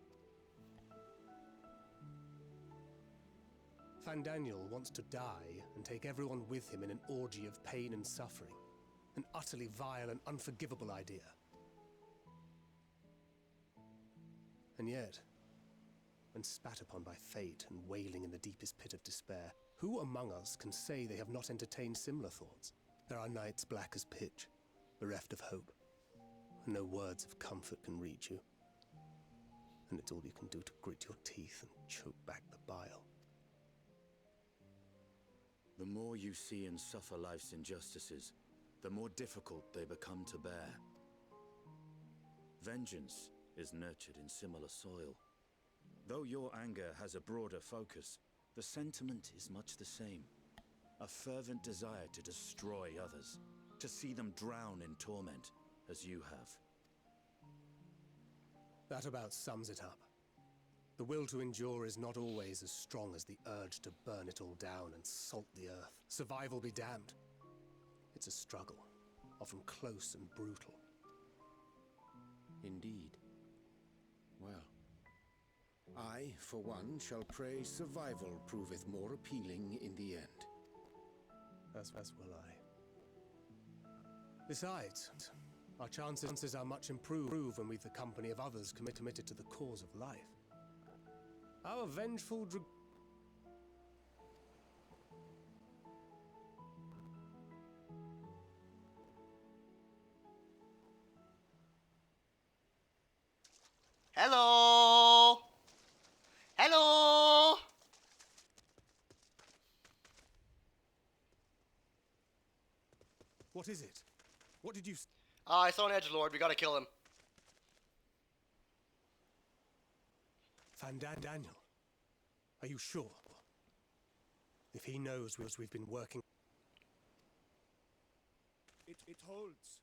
Fandaniel wants to die and take everyone with him in an orgy of pain and suffering. An utterly vile and unforgivable idea. And yet, when spat upon by fate and wailing in the deepest pit of despair, who among us can say they have not entertained similar thoughts? There are nights black as pitch, bereft of hope, and no words of comfort can reach you. And it's all you can do to grit your teeth and choke back the bile. The more you see and suffer life's injustices, the more difficult they become to bear. Vengeance is nurtured in similar soil. Though your anger has a broader focus, the sentiment is much the same. A fervent desire to destroy others, to see them drown in torment, as you have. That about sums it up. The will to endure is not always as strong as the urge to burn it all down and salt the earth. Survival be damned. It's a struggle, often close and brutal. Indeed. Well, I, for one, shall pray survival proveth more appealing in the end. As will I. Besides, our chances are much improved when we've the company of others committed to the cause of life. Our vengeful Hello? Hello? What is it? What did you... I saw an edgelord. We gotta kill him. Daniel, are you sure? If he knows we've been working... It holds.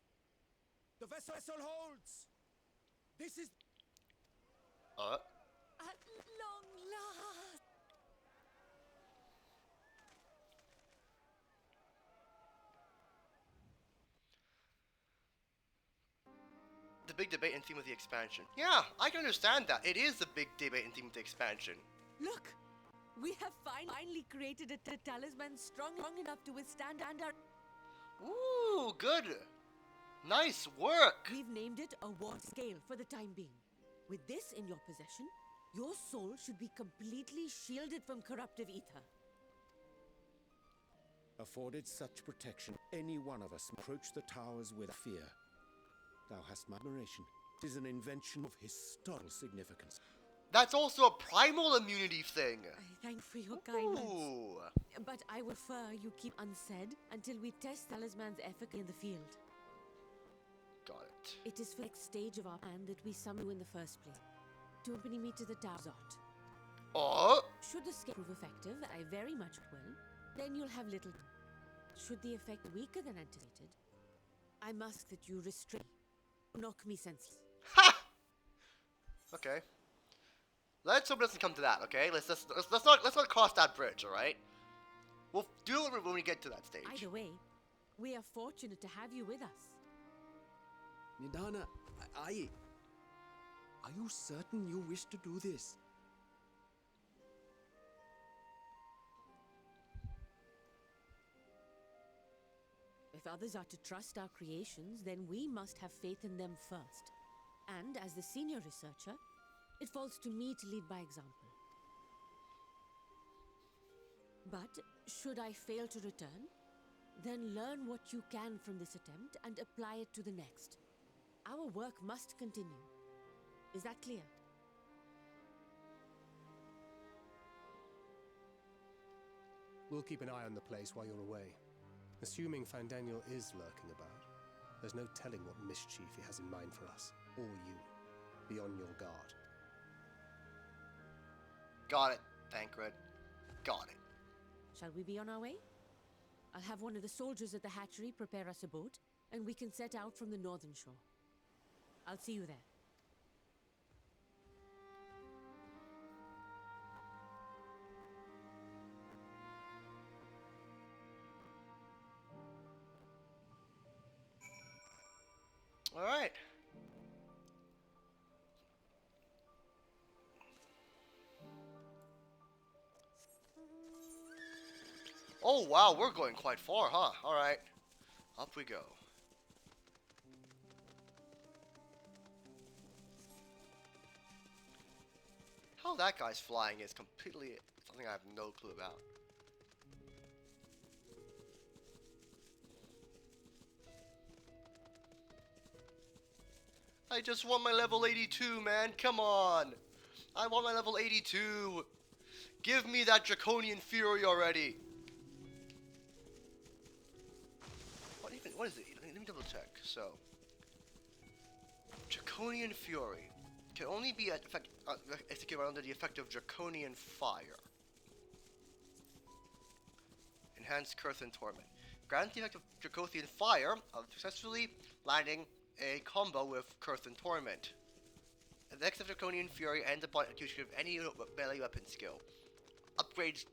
The vessel holds. This is... At long last! The big debate and theme of the expansion. Yeah, I can understand that. It is the big debate and theme of the expansion. Look! We have finally created a talisman strong enough to withstand our... Ooh, good. Nice work. We've named it a ward scale for the time being. With this in your possession, your soul should be completely shielded from corruptive ether. Afforded such protection, any one of us may approach the towers with fear. Thou hast my admiration. It is an invention of historical significance. That's also a primal immunity thing. I thank for your kindness. Ooh. But I would prefer you keep unsaid until we test talisman's efficacy in the field. Got it. It is for the next stage of our plan that we summon you in the first place. To accompany me to the Towzot. Oh? Should the scale prove effective, I very much will, then you'll have little... Should the effect be weaker than anticipated, I must that you restrain. Knock me senseless. Ha! Okay. Let's hope it doesn't come to that, okay? Let's not cross that bridge, alright? We'll do it when we get to that stage. Either way, we are fortunate to have you with us. Nidana, are you certain you wish to do this? If others are to trust our creations, then we must have faith in them first. And as the senior researcher, it falls to me to lead by example. But should I fail to return, then learn what you can from this attempt and apply it to the next. Our work must continue. Is that clear? We'll keep an eye on the place while you're away. Assuming Fandaniel is lurking about, there's no telling what mischief he has in mind for us, or you. Be on your guard. Got it, Thancred. Got it. Shall we be on our way? I'll have one of the soldiers at the hatchery prepare us a boat, and we can set out from the northern shore. I'll see you there. Alright. Oh wow, we're going quite far, huh? Alright. Up we go. How that guy's flying is completely something I have no clue about. I just want my level 82, man. Come on. I want my level 82. Give me that Draconian Fury already. What is it? Let me double check. So, Draconian Fury can only be executed under the effect of Draconian Fire. Enhanced Curse and Torment. Grant the effect of Draconian Fire of successfully landing a combo with Curse and Torment. The next of Draconian Fury ends upon execution of any melee weapon skill. Upgrades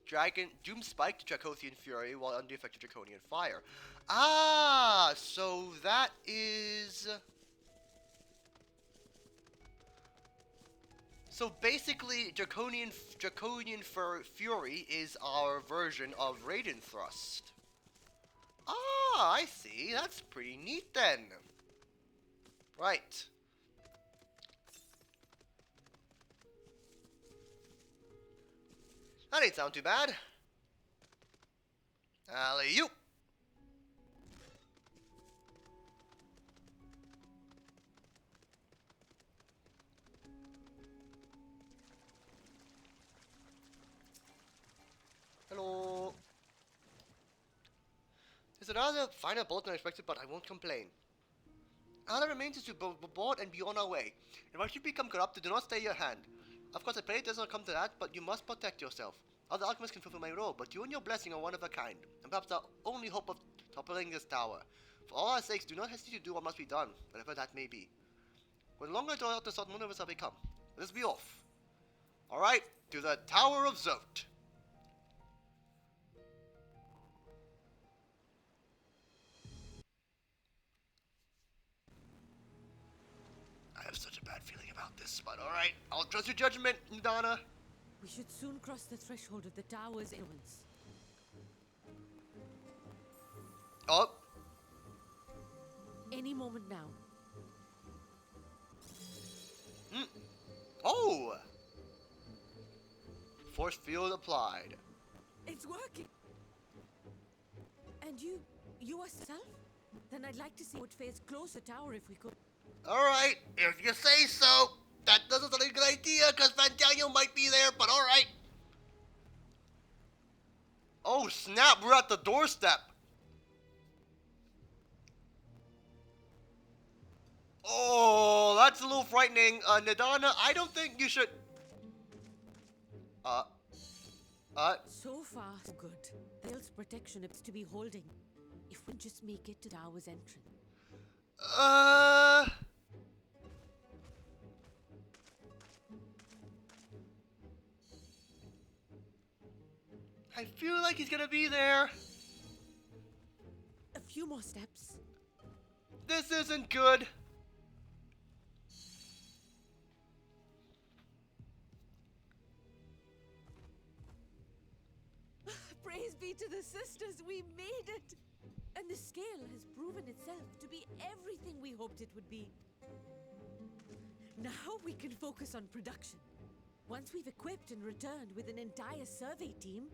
Doom Spike to Draconian Fury while under the effect of Draconian Fire. Ah, so that is... So basically, Draconian Fury is our version of Raiden Thrust. Ah, I see. That's pretty neat then. Right. That ain't sound too bad. Alley-oop. Hello. There's another finer bolt than I expected, but I won't complain. All that remains is to board and be on our way. And once you become corrupted, do not stay your hand. Of course, I pray it does not come to that, but you must protect yourself. Other alchemists can fulfill my role, but you and your blessing are one of a kind, and perhaps the only hope of toppling this tower. For all our sakes, do not hesitate to do what must be done, whatever that may be. When longer draw out the sword, none of us have become. Let us be off. Alright, to the Tower of Zote. I have such a bad feeling about this, but alright, I'll trust your judgment, Ndana. We should soon cross the threshold of the tower's influence. Oh. Any moment now. Oh! Force field applied. It's working! And you yourself? Then I'd like to see what face close the tower if we could. Alright, if you say so. That doesn't sound like a good idea, because Van Daniel might be there, but alright. Oh snap, we're at the doorstep. Oh, that's a little frightening. Nadana, I don't think you should... So far, so good. Dale's protection is to be holding. If we just make it to the tower's entrance. I feel like he's gonna be there. A few more steps. This isn't good. Praise be to the sisters, we made it! And the scale has proven itself to be everything we hoped it would be. Now we can focus on production. Once we've equipped and returned with an entire survey team,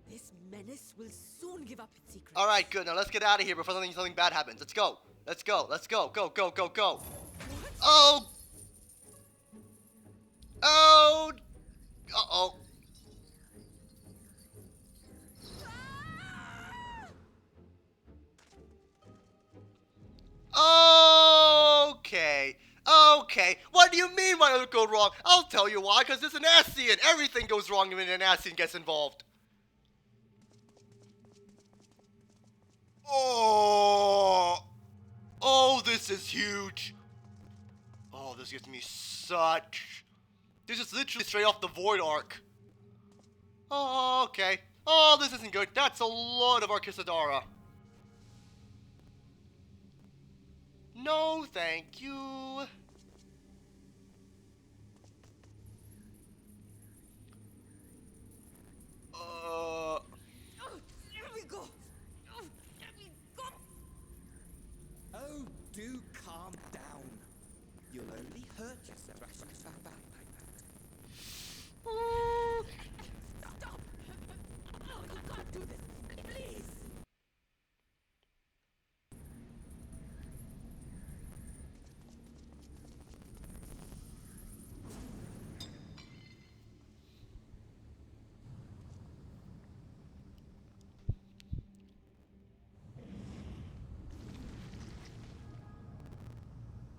this menace will soon give up its secret. Alright, good. Now let's get out of here before something bad happens. Let's go. Let's go. Let's go. Go, go, go, go. What? Oh! Oh! Uh-oh. Okay. Okay. What do you mean why it would go wrong? I'll tell you why, because it's an Ascian. Everything goes wrong when an Ascian gets involved. Oh! Oh, this is huge. Oh, this gives me such... This is literally straight off the Void arc. Oh, okay. Oh, this isn't good. That's a lot of Arkisadara. No, thank you. Oh, let me go. Oh, let me go. Oh, do calm down. You'll only hurt yourself thrashing so bad like that. Stop. Oh, you can't do this. Please.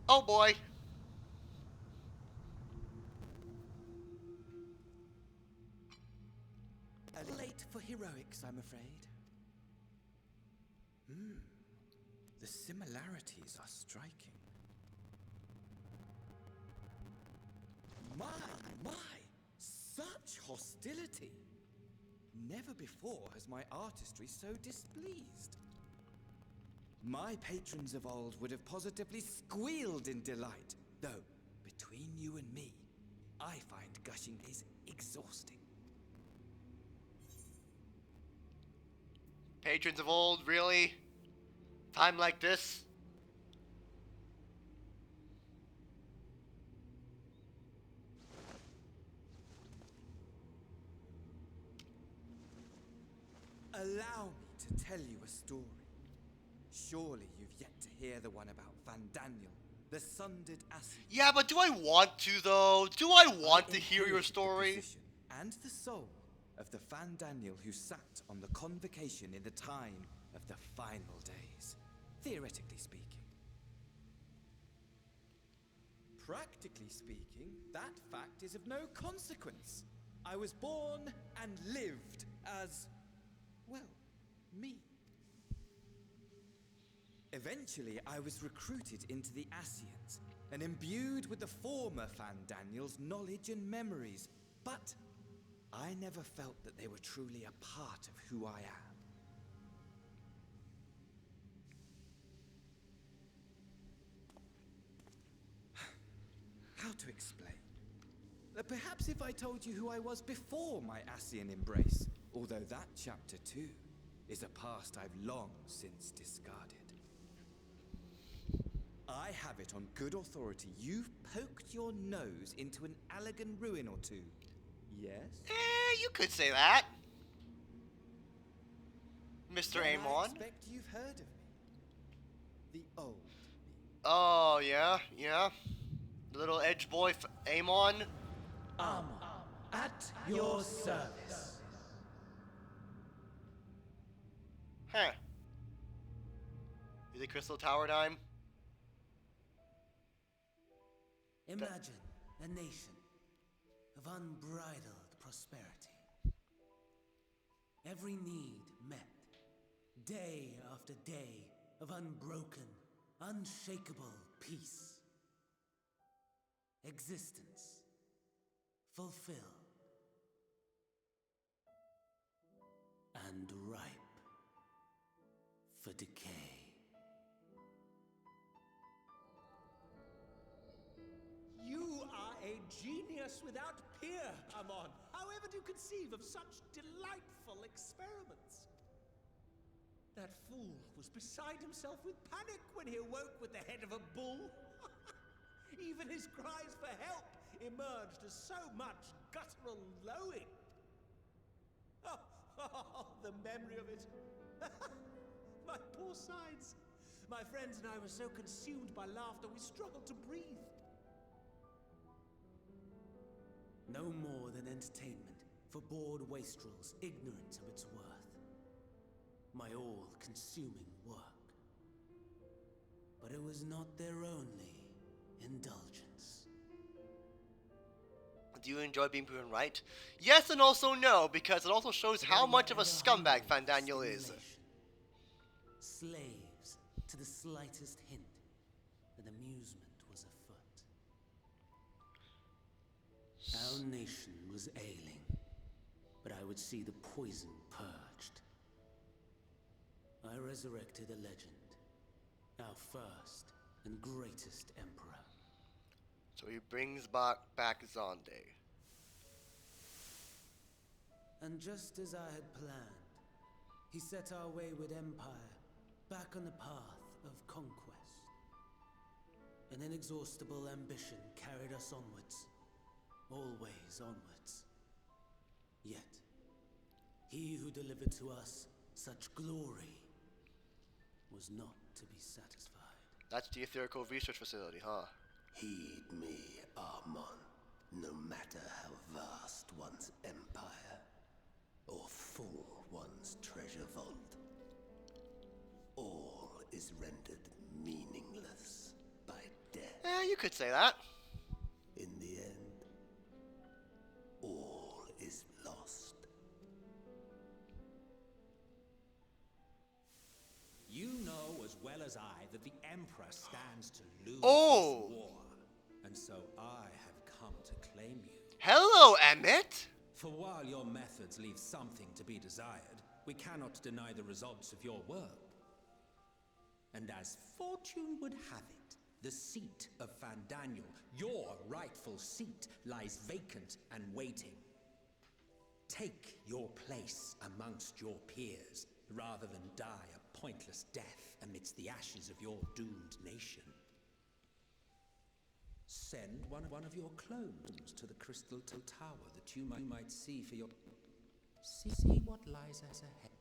Oh boy. Late for heroics, I'm afraid. The similarities are striking. My! Such hostility! Never before has my artistry so displeased. My patrons of old would have positively squealed in delight, though, between you and me, I find gushing is exhausting. Patrons of old, really? Time like this? Allow me to tell you a story. Surely you've yet to hear the one about Van Daniel, the sundered Assi. Yeah, but do I want to, though? Do I want to hear your inherited the story? position and the soul of the Van Daniel who sat on the convocation in the time of the final days, theoretically speaking. Practically speaking, that fact is of no consequence. I was born and lived as, well, me. Eventually, I was recruited into the Ascians and imbued with the former Van Daniel's knowledge and memories, but I never felt that they were truly a part of who I am. How to explain? Perhaps if I told you who I was before my Ascian embrace, although that chapter too is a past I've long since discarded. I have it on good authority you've poked your nose into an Allegan ruin or two. Yes? You could say that. Mr. Then I Amon. expect you've heard of me. The old me. Oh, yeah, yeah. The little edge boy Amon. At your service. Huh. Is it Crystal Tower time? Imagine a nation of unbridled prosperity. Every need met, day after day of unbroken, unshakable peace. Existence fulfilled and ripe for decay. You are a genius without peer, Amon. However do you conceive of such delightful experiments? That fool was beside himself with panic when he awoke with the head of a bull. Even his cries for help emerged as so much guttural lowing. Oh, the memory of it. My poor sides. My friends and I were so consumed by laughter we struggled to breathe. No more than entertainment for bored wastrels ignorant of its worth. My all-consuming work. But it was not their only indulgence. Do you enjoy being proven right? Yes and also no, because it also shows how much of a scumbag Van Daniel is. Slaves to the slightest hint that amusement was afoot. Our nation was ailing, but I would see the poison purged. I resurrected a legend, our first and greatest emperor. So he brings back Zonde. And just as I had planned, he set our wayward empire back on the path of conquest. An inexhaustible ambition carried us onwards, always onwards. Yet, he who delivered to us such glory was not to be satisfied. That's the Etherical Research Facility, huh? Heed me, Armon. No matter how vast one's empire, or full one's treasure vault, all is rendered meaningless by death. Yeah, you could say that. In the end, all is lost. You know as well as I that the Emperor stands to lose Oh. this war. And so I have come to claim you. Hello, Emmett! For while your methods leave something to be desired, we cannot deny the results of your work. And as fortune would have it, the seat of Fandaniel, your rightful seat, lies vacant and waiting. Take your place amongst your peers, rather than die a pointless death amidst the ashes of your doomed nation. Send one of your clones to the Crystal Tower that you might see for your... See what lies as ahead.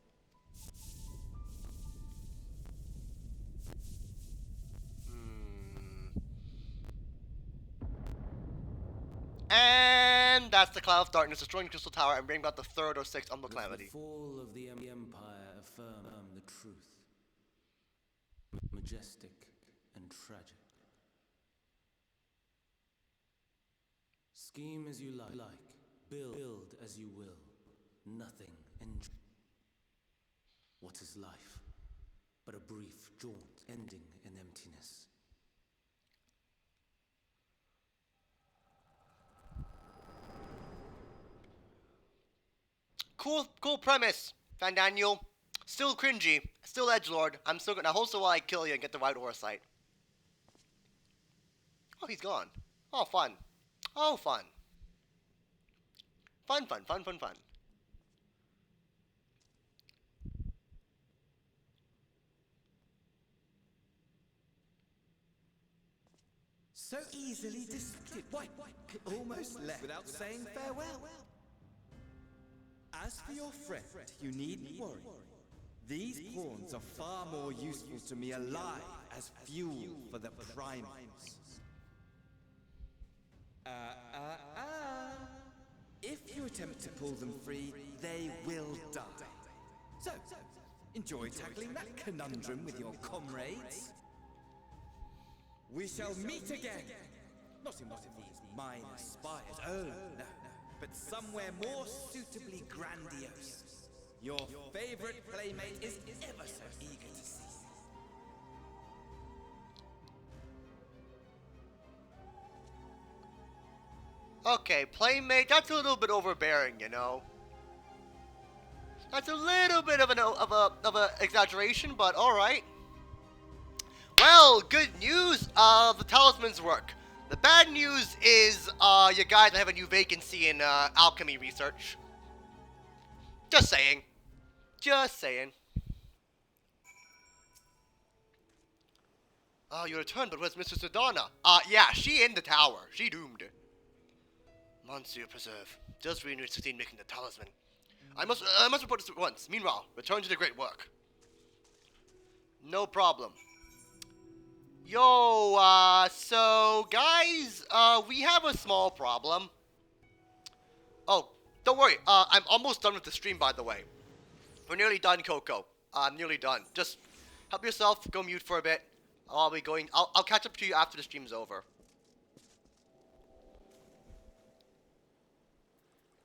And that's the Cloud of Darkness destroying the Crystal Tower and bringing about the third or sixth Umbral Calamity. The fall of the Empire affirmed the truth. Majestic and tragic. Scheme as you like. Build as you will. Nothing enjoy. What is life but a brief jaunt ending in emptiness? Cool premise, Fandaniel. Still cringy, still edgelord. I'm still gonna also while I kill you and get the right Orsight. Oh, he's gone. Oh, fun. Oh, fun. Fun. So easily dismissed. Why? Almost left without saying farewell. As for your friend, you needn't worry. These pawns are far more useful to me alive as fuel for the primates. If you attempt to pull them free, they will die. So, enjoy tackling that conundrum with your comrades. We shall meet again! Not in one of these minor spires, oh no, but somewhere more suitably grandiose. Your favorite playmate is ever so eager to see you. Okay, playmate, that's a little bit overbearing, you know. That's a little bit of an exaggeration, but all right. Well, good news, the talismans work. The bad news is, you guys have a new vacancy in alchemy research. Just saying. Just saying. You returned, but where's Mistress Sedana? Yeah, she in the tower. She doomed. Monsieur Preserve, does Reno succeed in making the talisman? I must report this at once. Meanwhile, return to the great work. No problem. Yo, so guys, we have a small problem. Oh, don't worry. I'm almost done with the stream, by the way. We're nearly done, Coco. I'm nearly done. Just help yourself. Go mute for a bit. I'll be going. I'll catch up to you after the stream's over.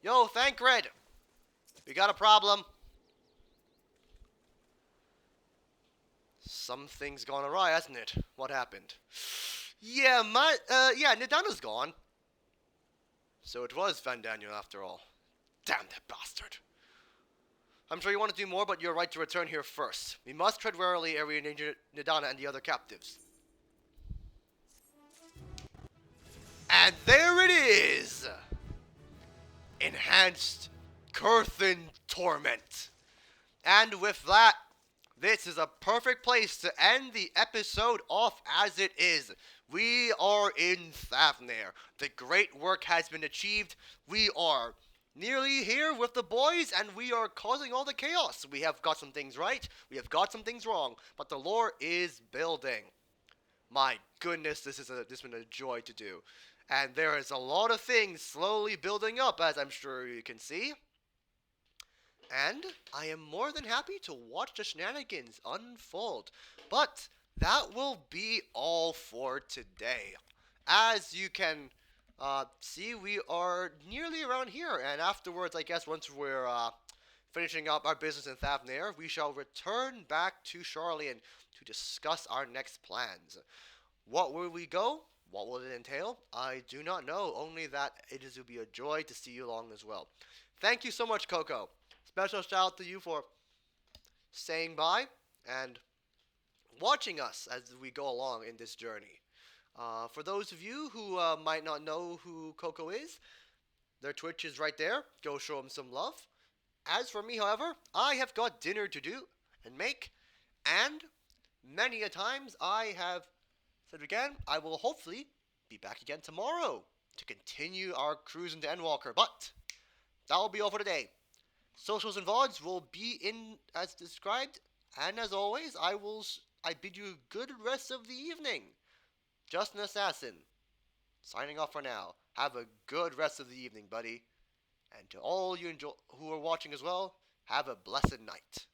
Yo, thank Red. We got a problem. Something's gone awry, hasn't it? What happened? Yeah, Nidana's gone. So it was Fandaniel after all. Damn that bastard. I'm sure you want to do more, but you're right to return here first. We must tread warily ere we endanger Nidana and the other captives. And there it is! Enhanced Curthin Torment. And with that, this is a perfect place to end the episode off as it is. We are in Thavnair. The great work has been achieved. We are nearly here with the boys, and we are causing all the chaos. We have got some things right, we have got some things wrong, but the lore is building. My goodness, this has been a joy to do. And there is a lot of things slowly building up, as I'm sure you can see. And I am more than happy to watch the shenanigans unfold. But that will be all for today. As you can see, we are nearly around here. And afterwards, I guess once we're finishing up our business in Thavnair, we shall return back to Sharlayan to discuss our next plans. What will we go? What will it entail? I do not know, only that it will be a joy to see you along as well. Thank you so much, Coco. Special shout out to you for staying by and watching us as we go along in this journey. For those of you who might not know who Coco is, their Twitch is right there. Go show them some love. As for me, however, I have got dinner to do and make, and many a times I have said again, I will hopefully be back again tomorrow to continue our cruise into Endwalker, but that will be all for today. Socials and VODs will be in as described, and as always, I bid you a good rest of the evening. Just an Assassin, signing off for now. Have a good rest of the evening, buddy. And to all you who are watching as well, have a blessed night.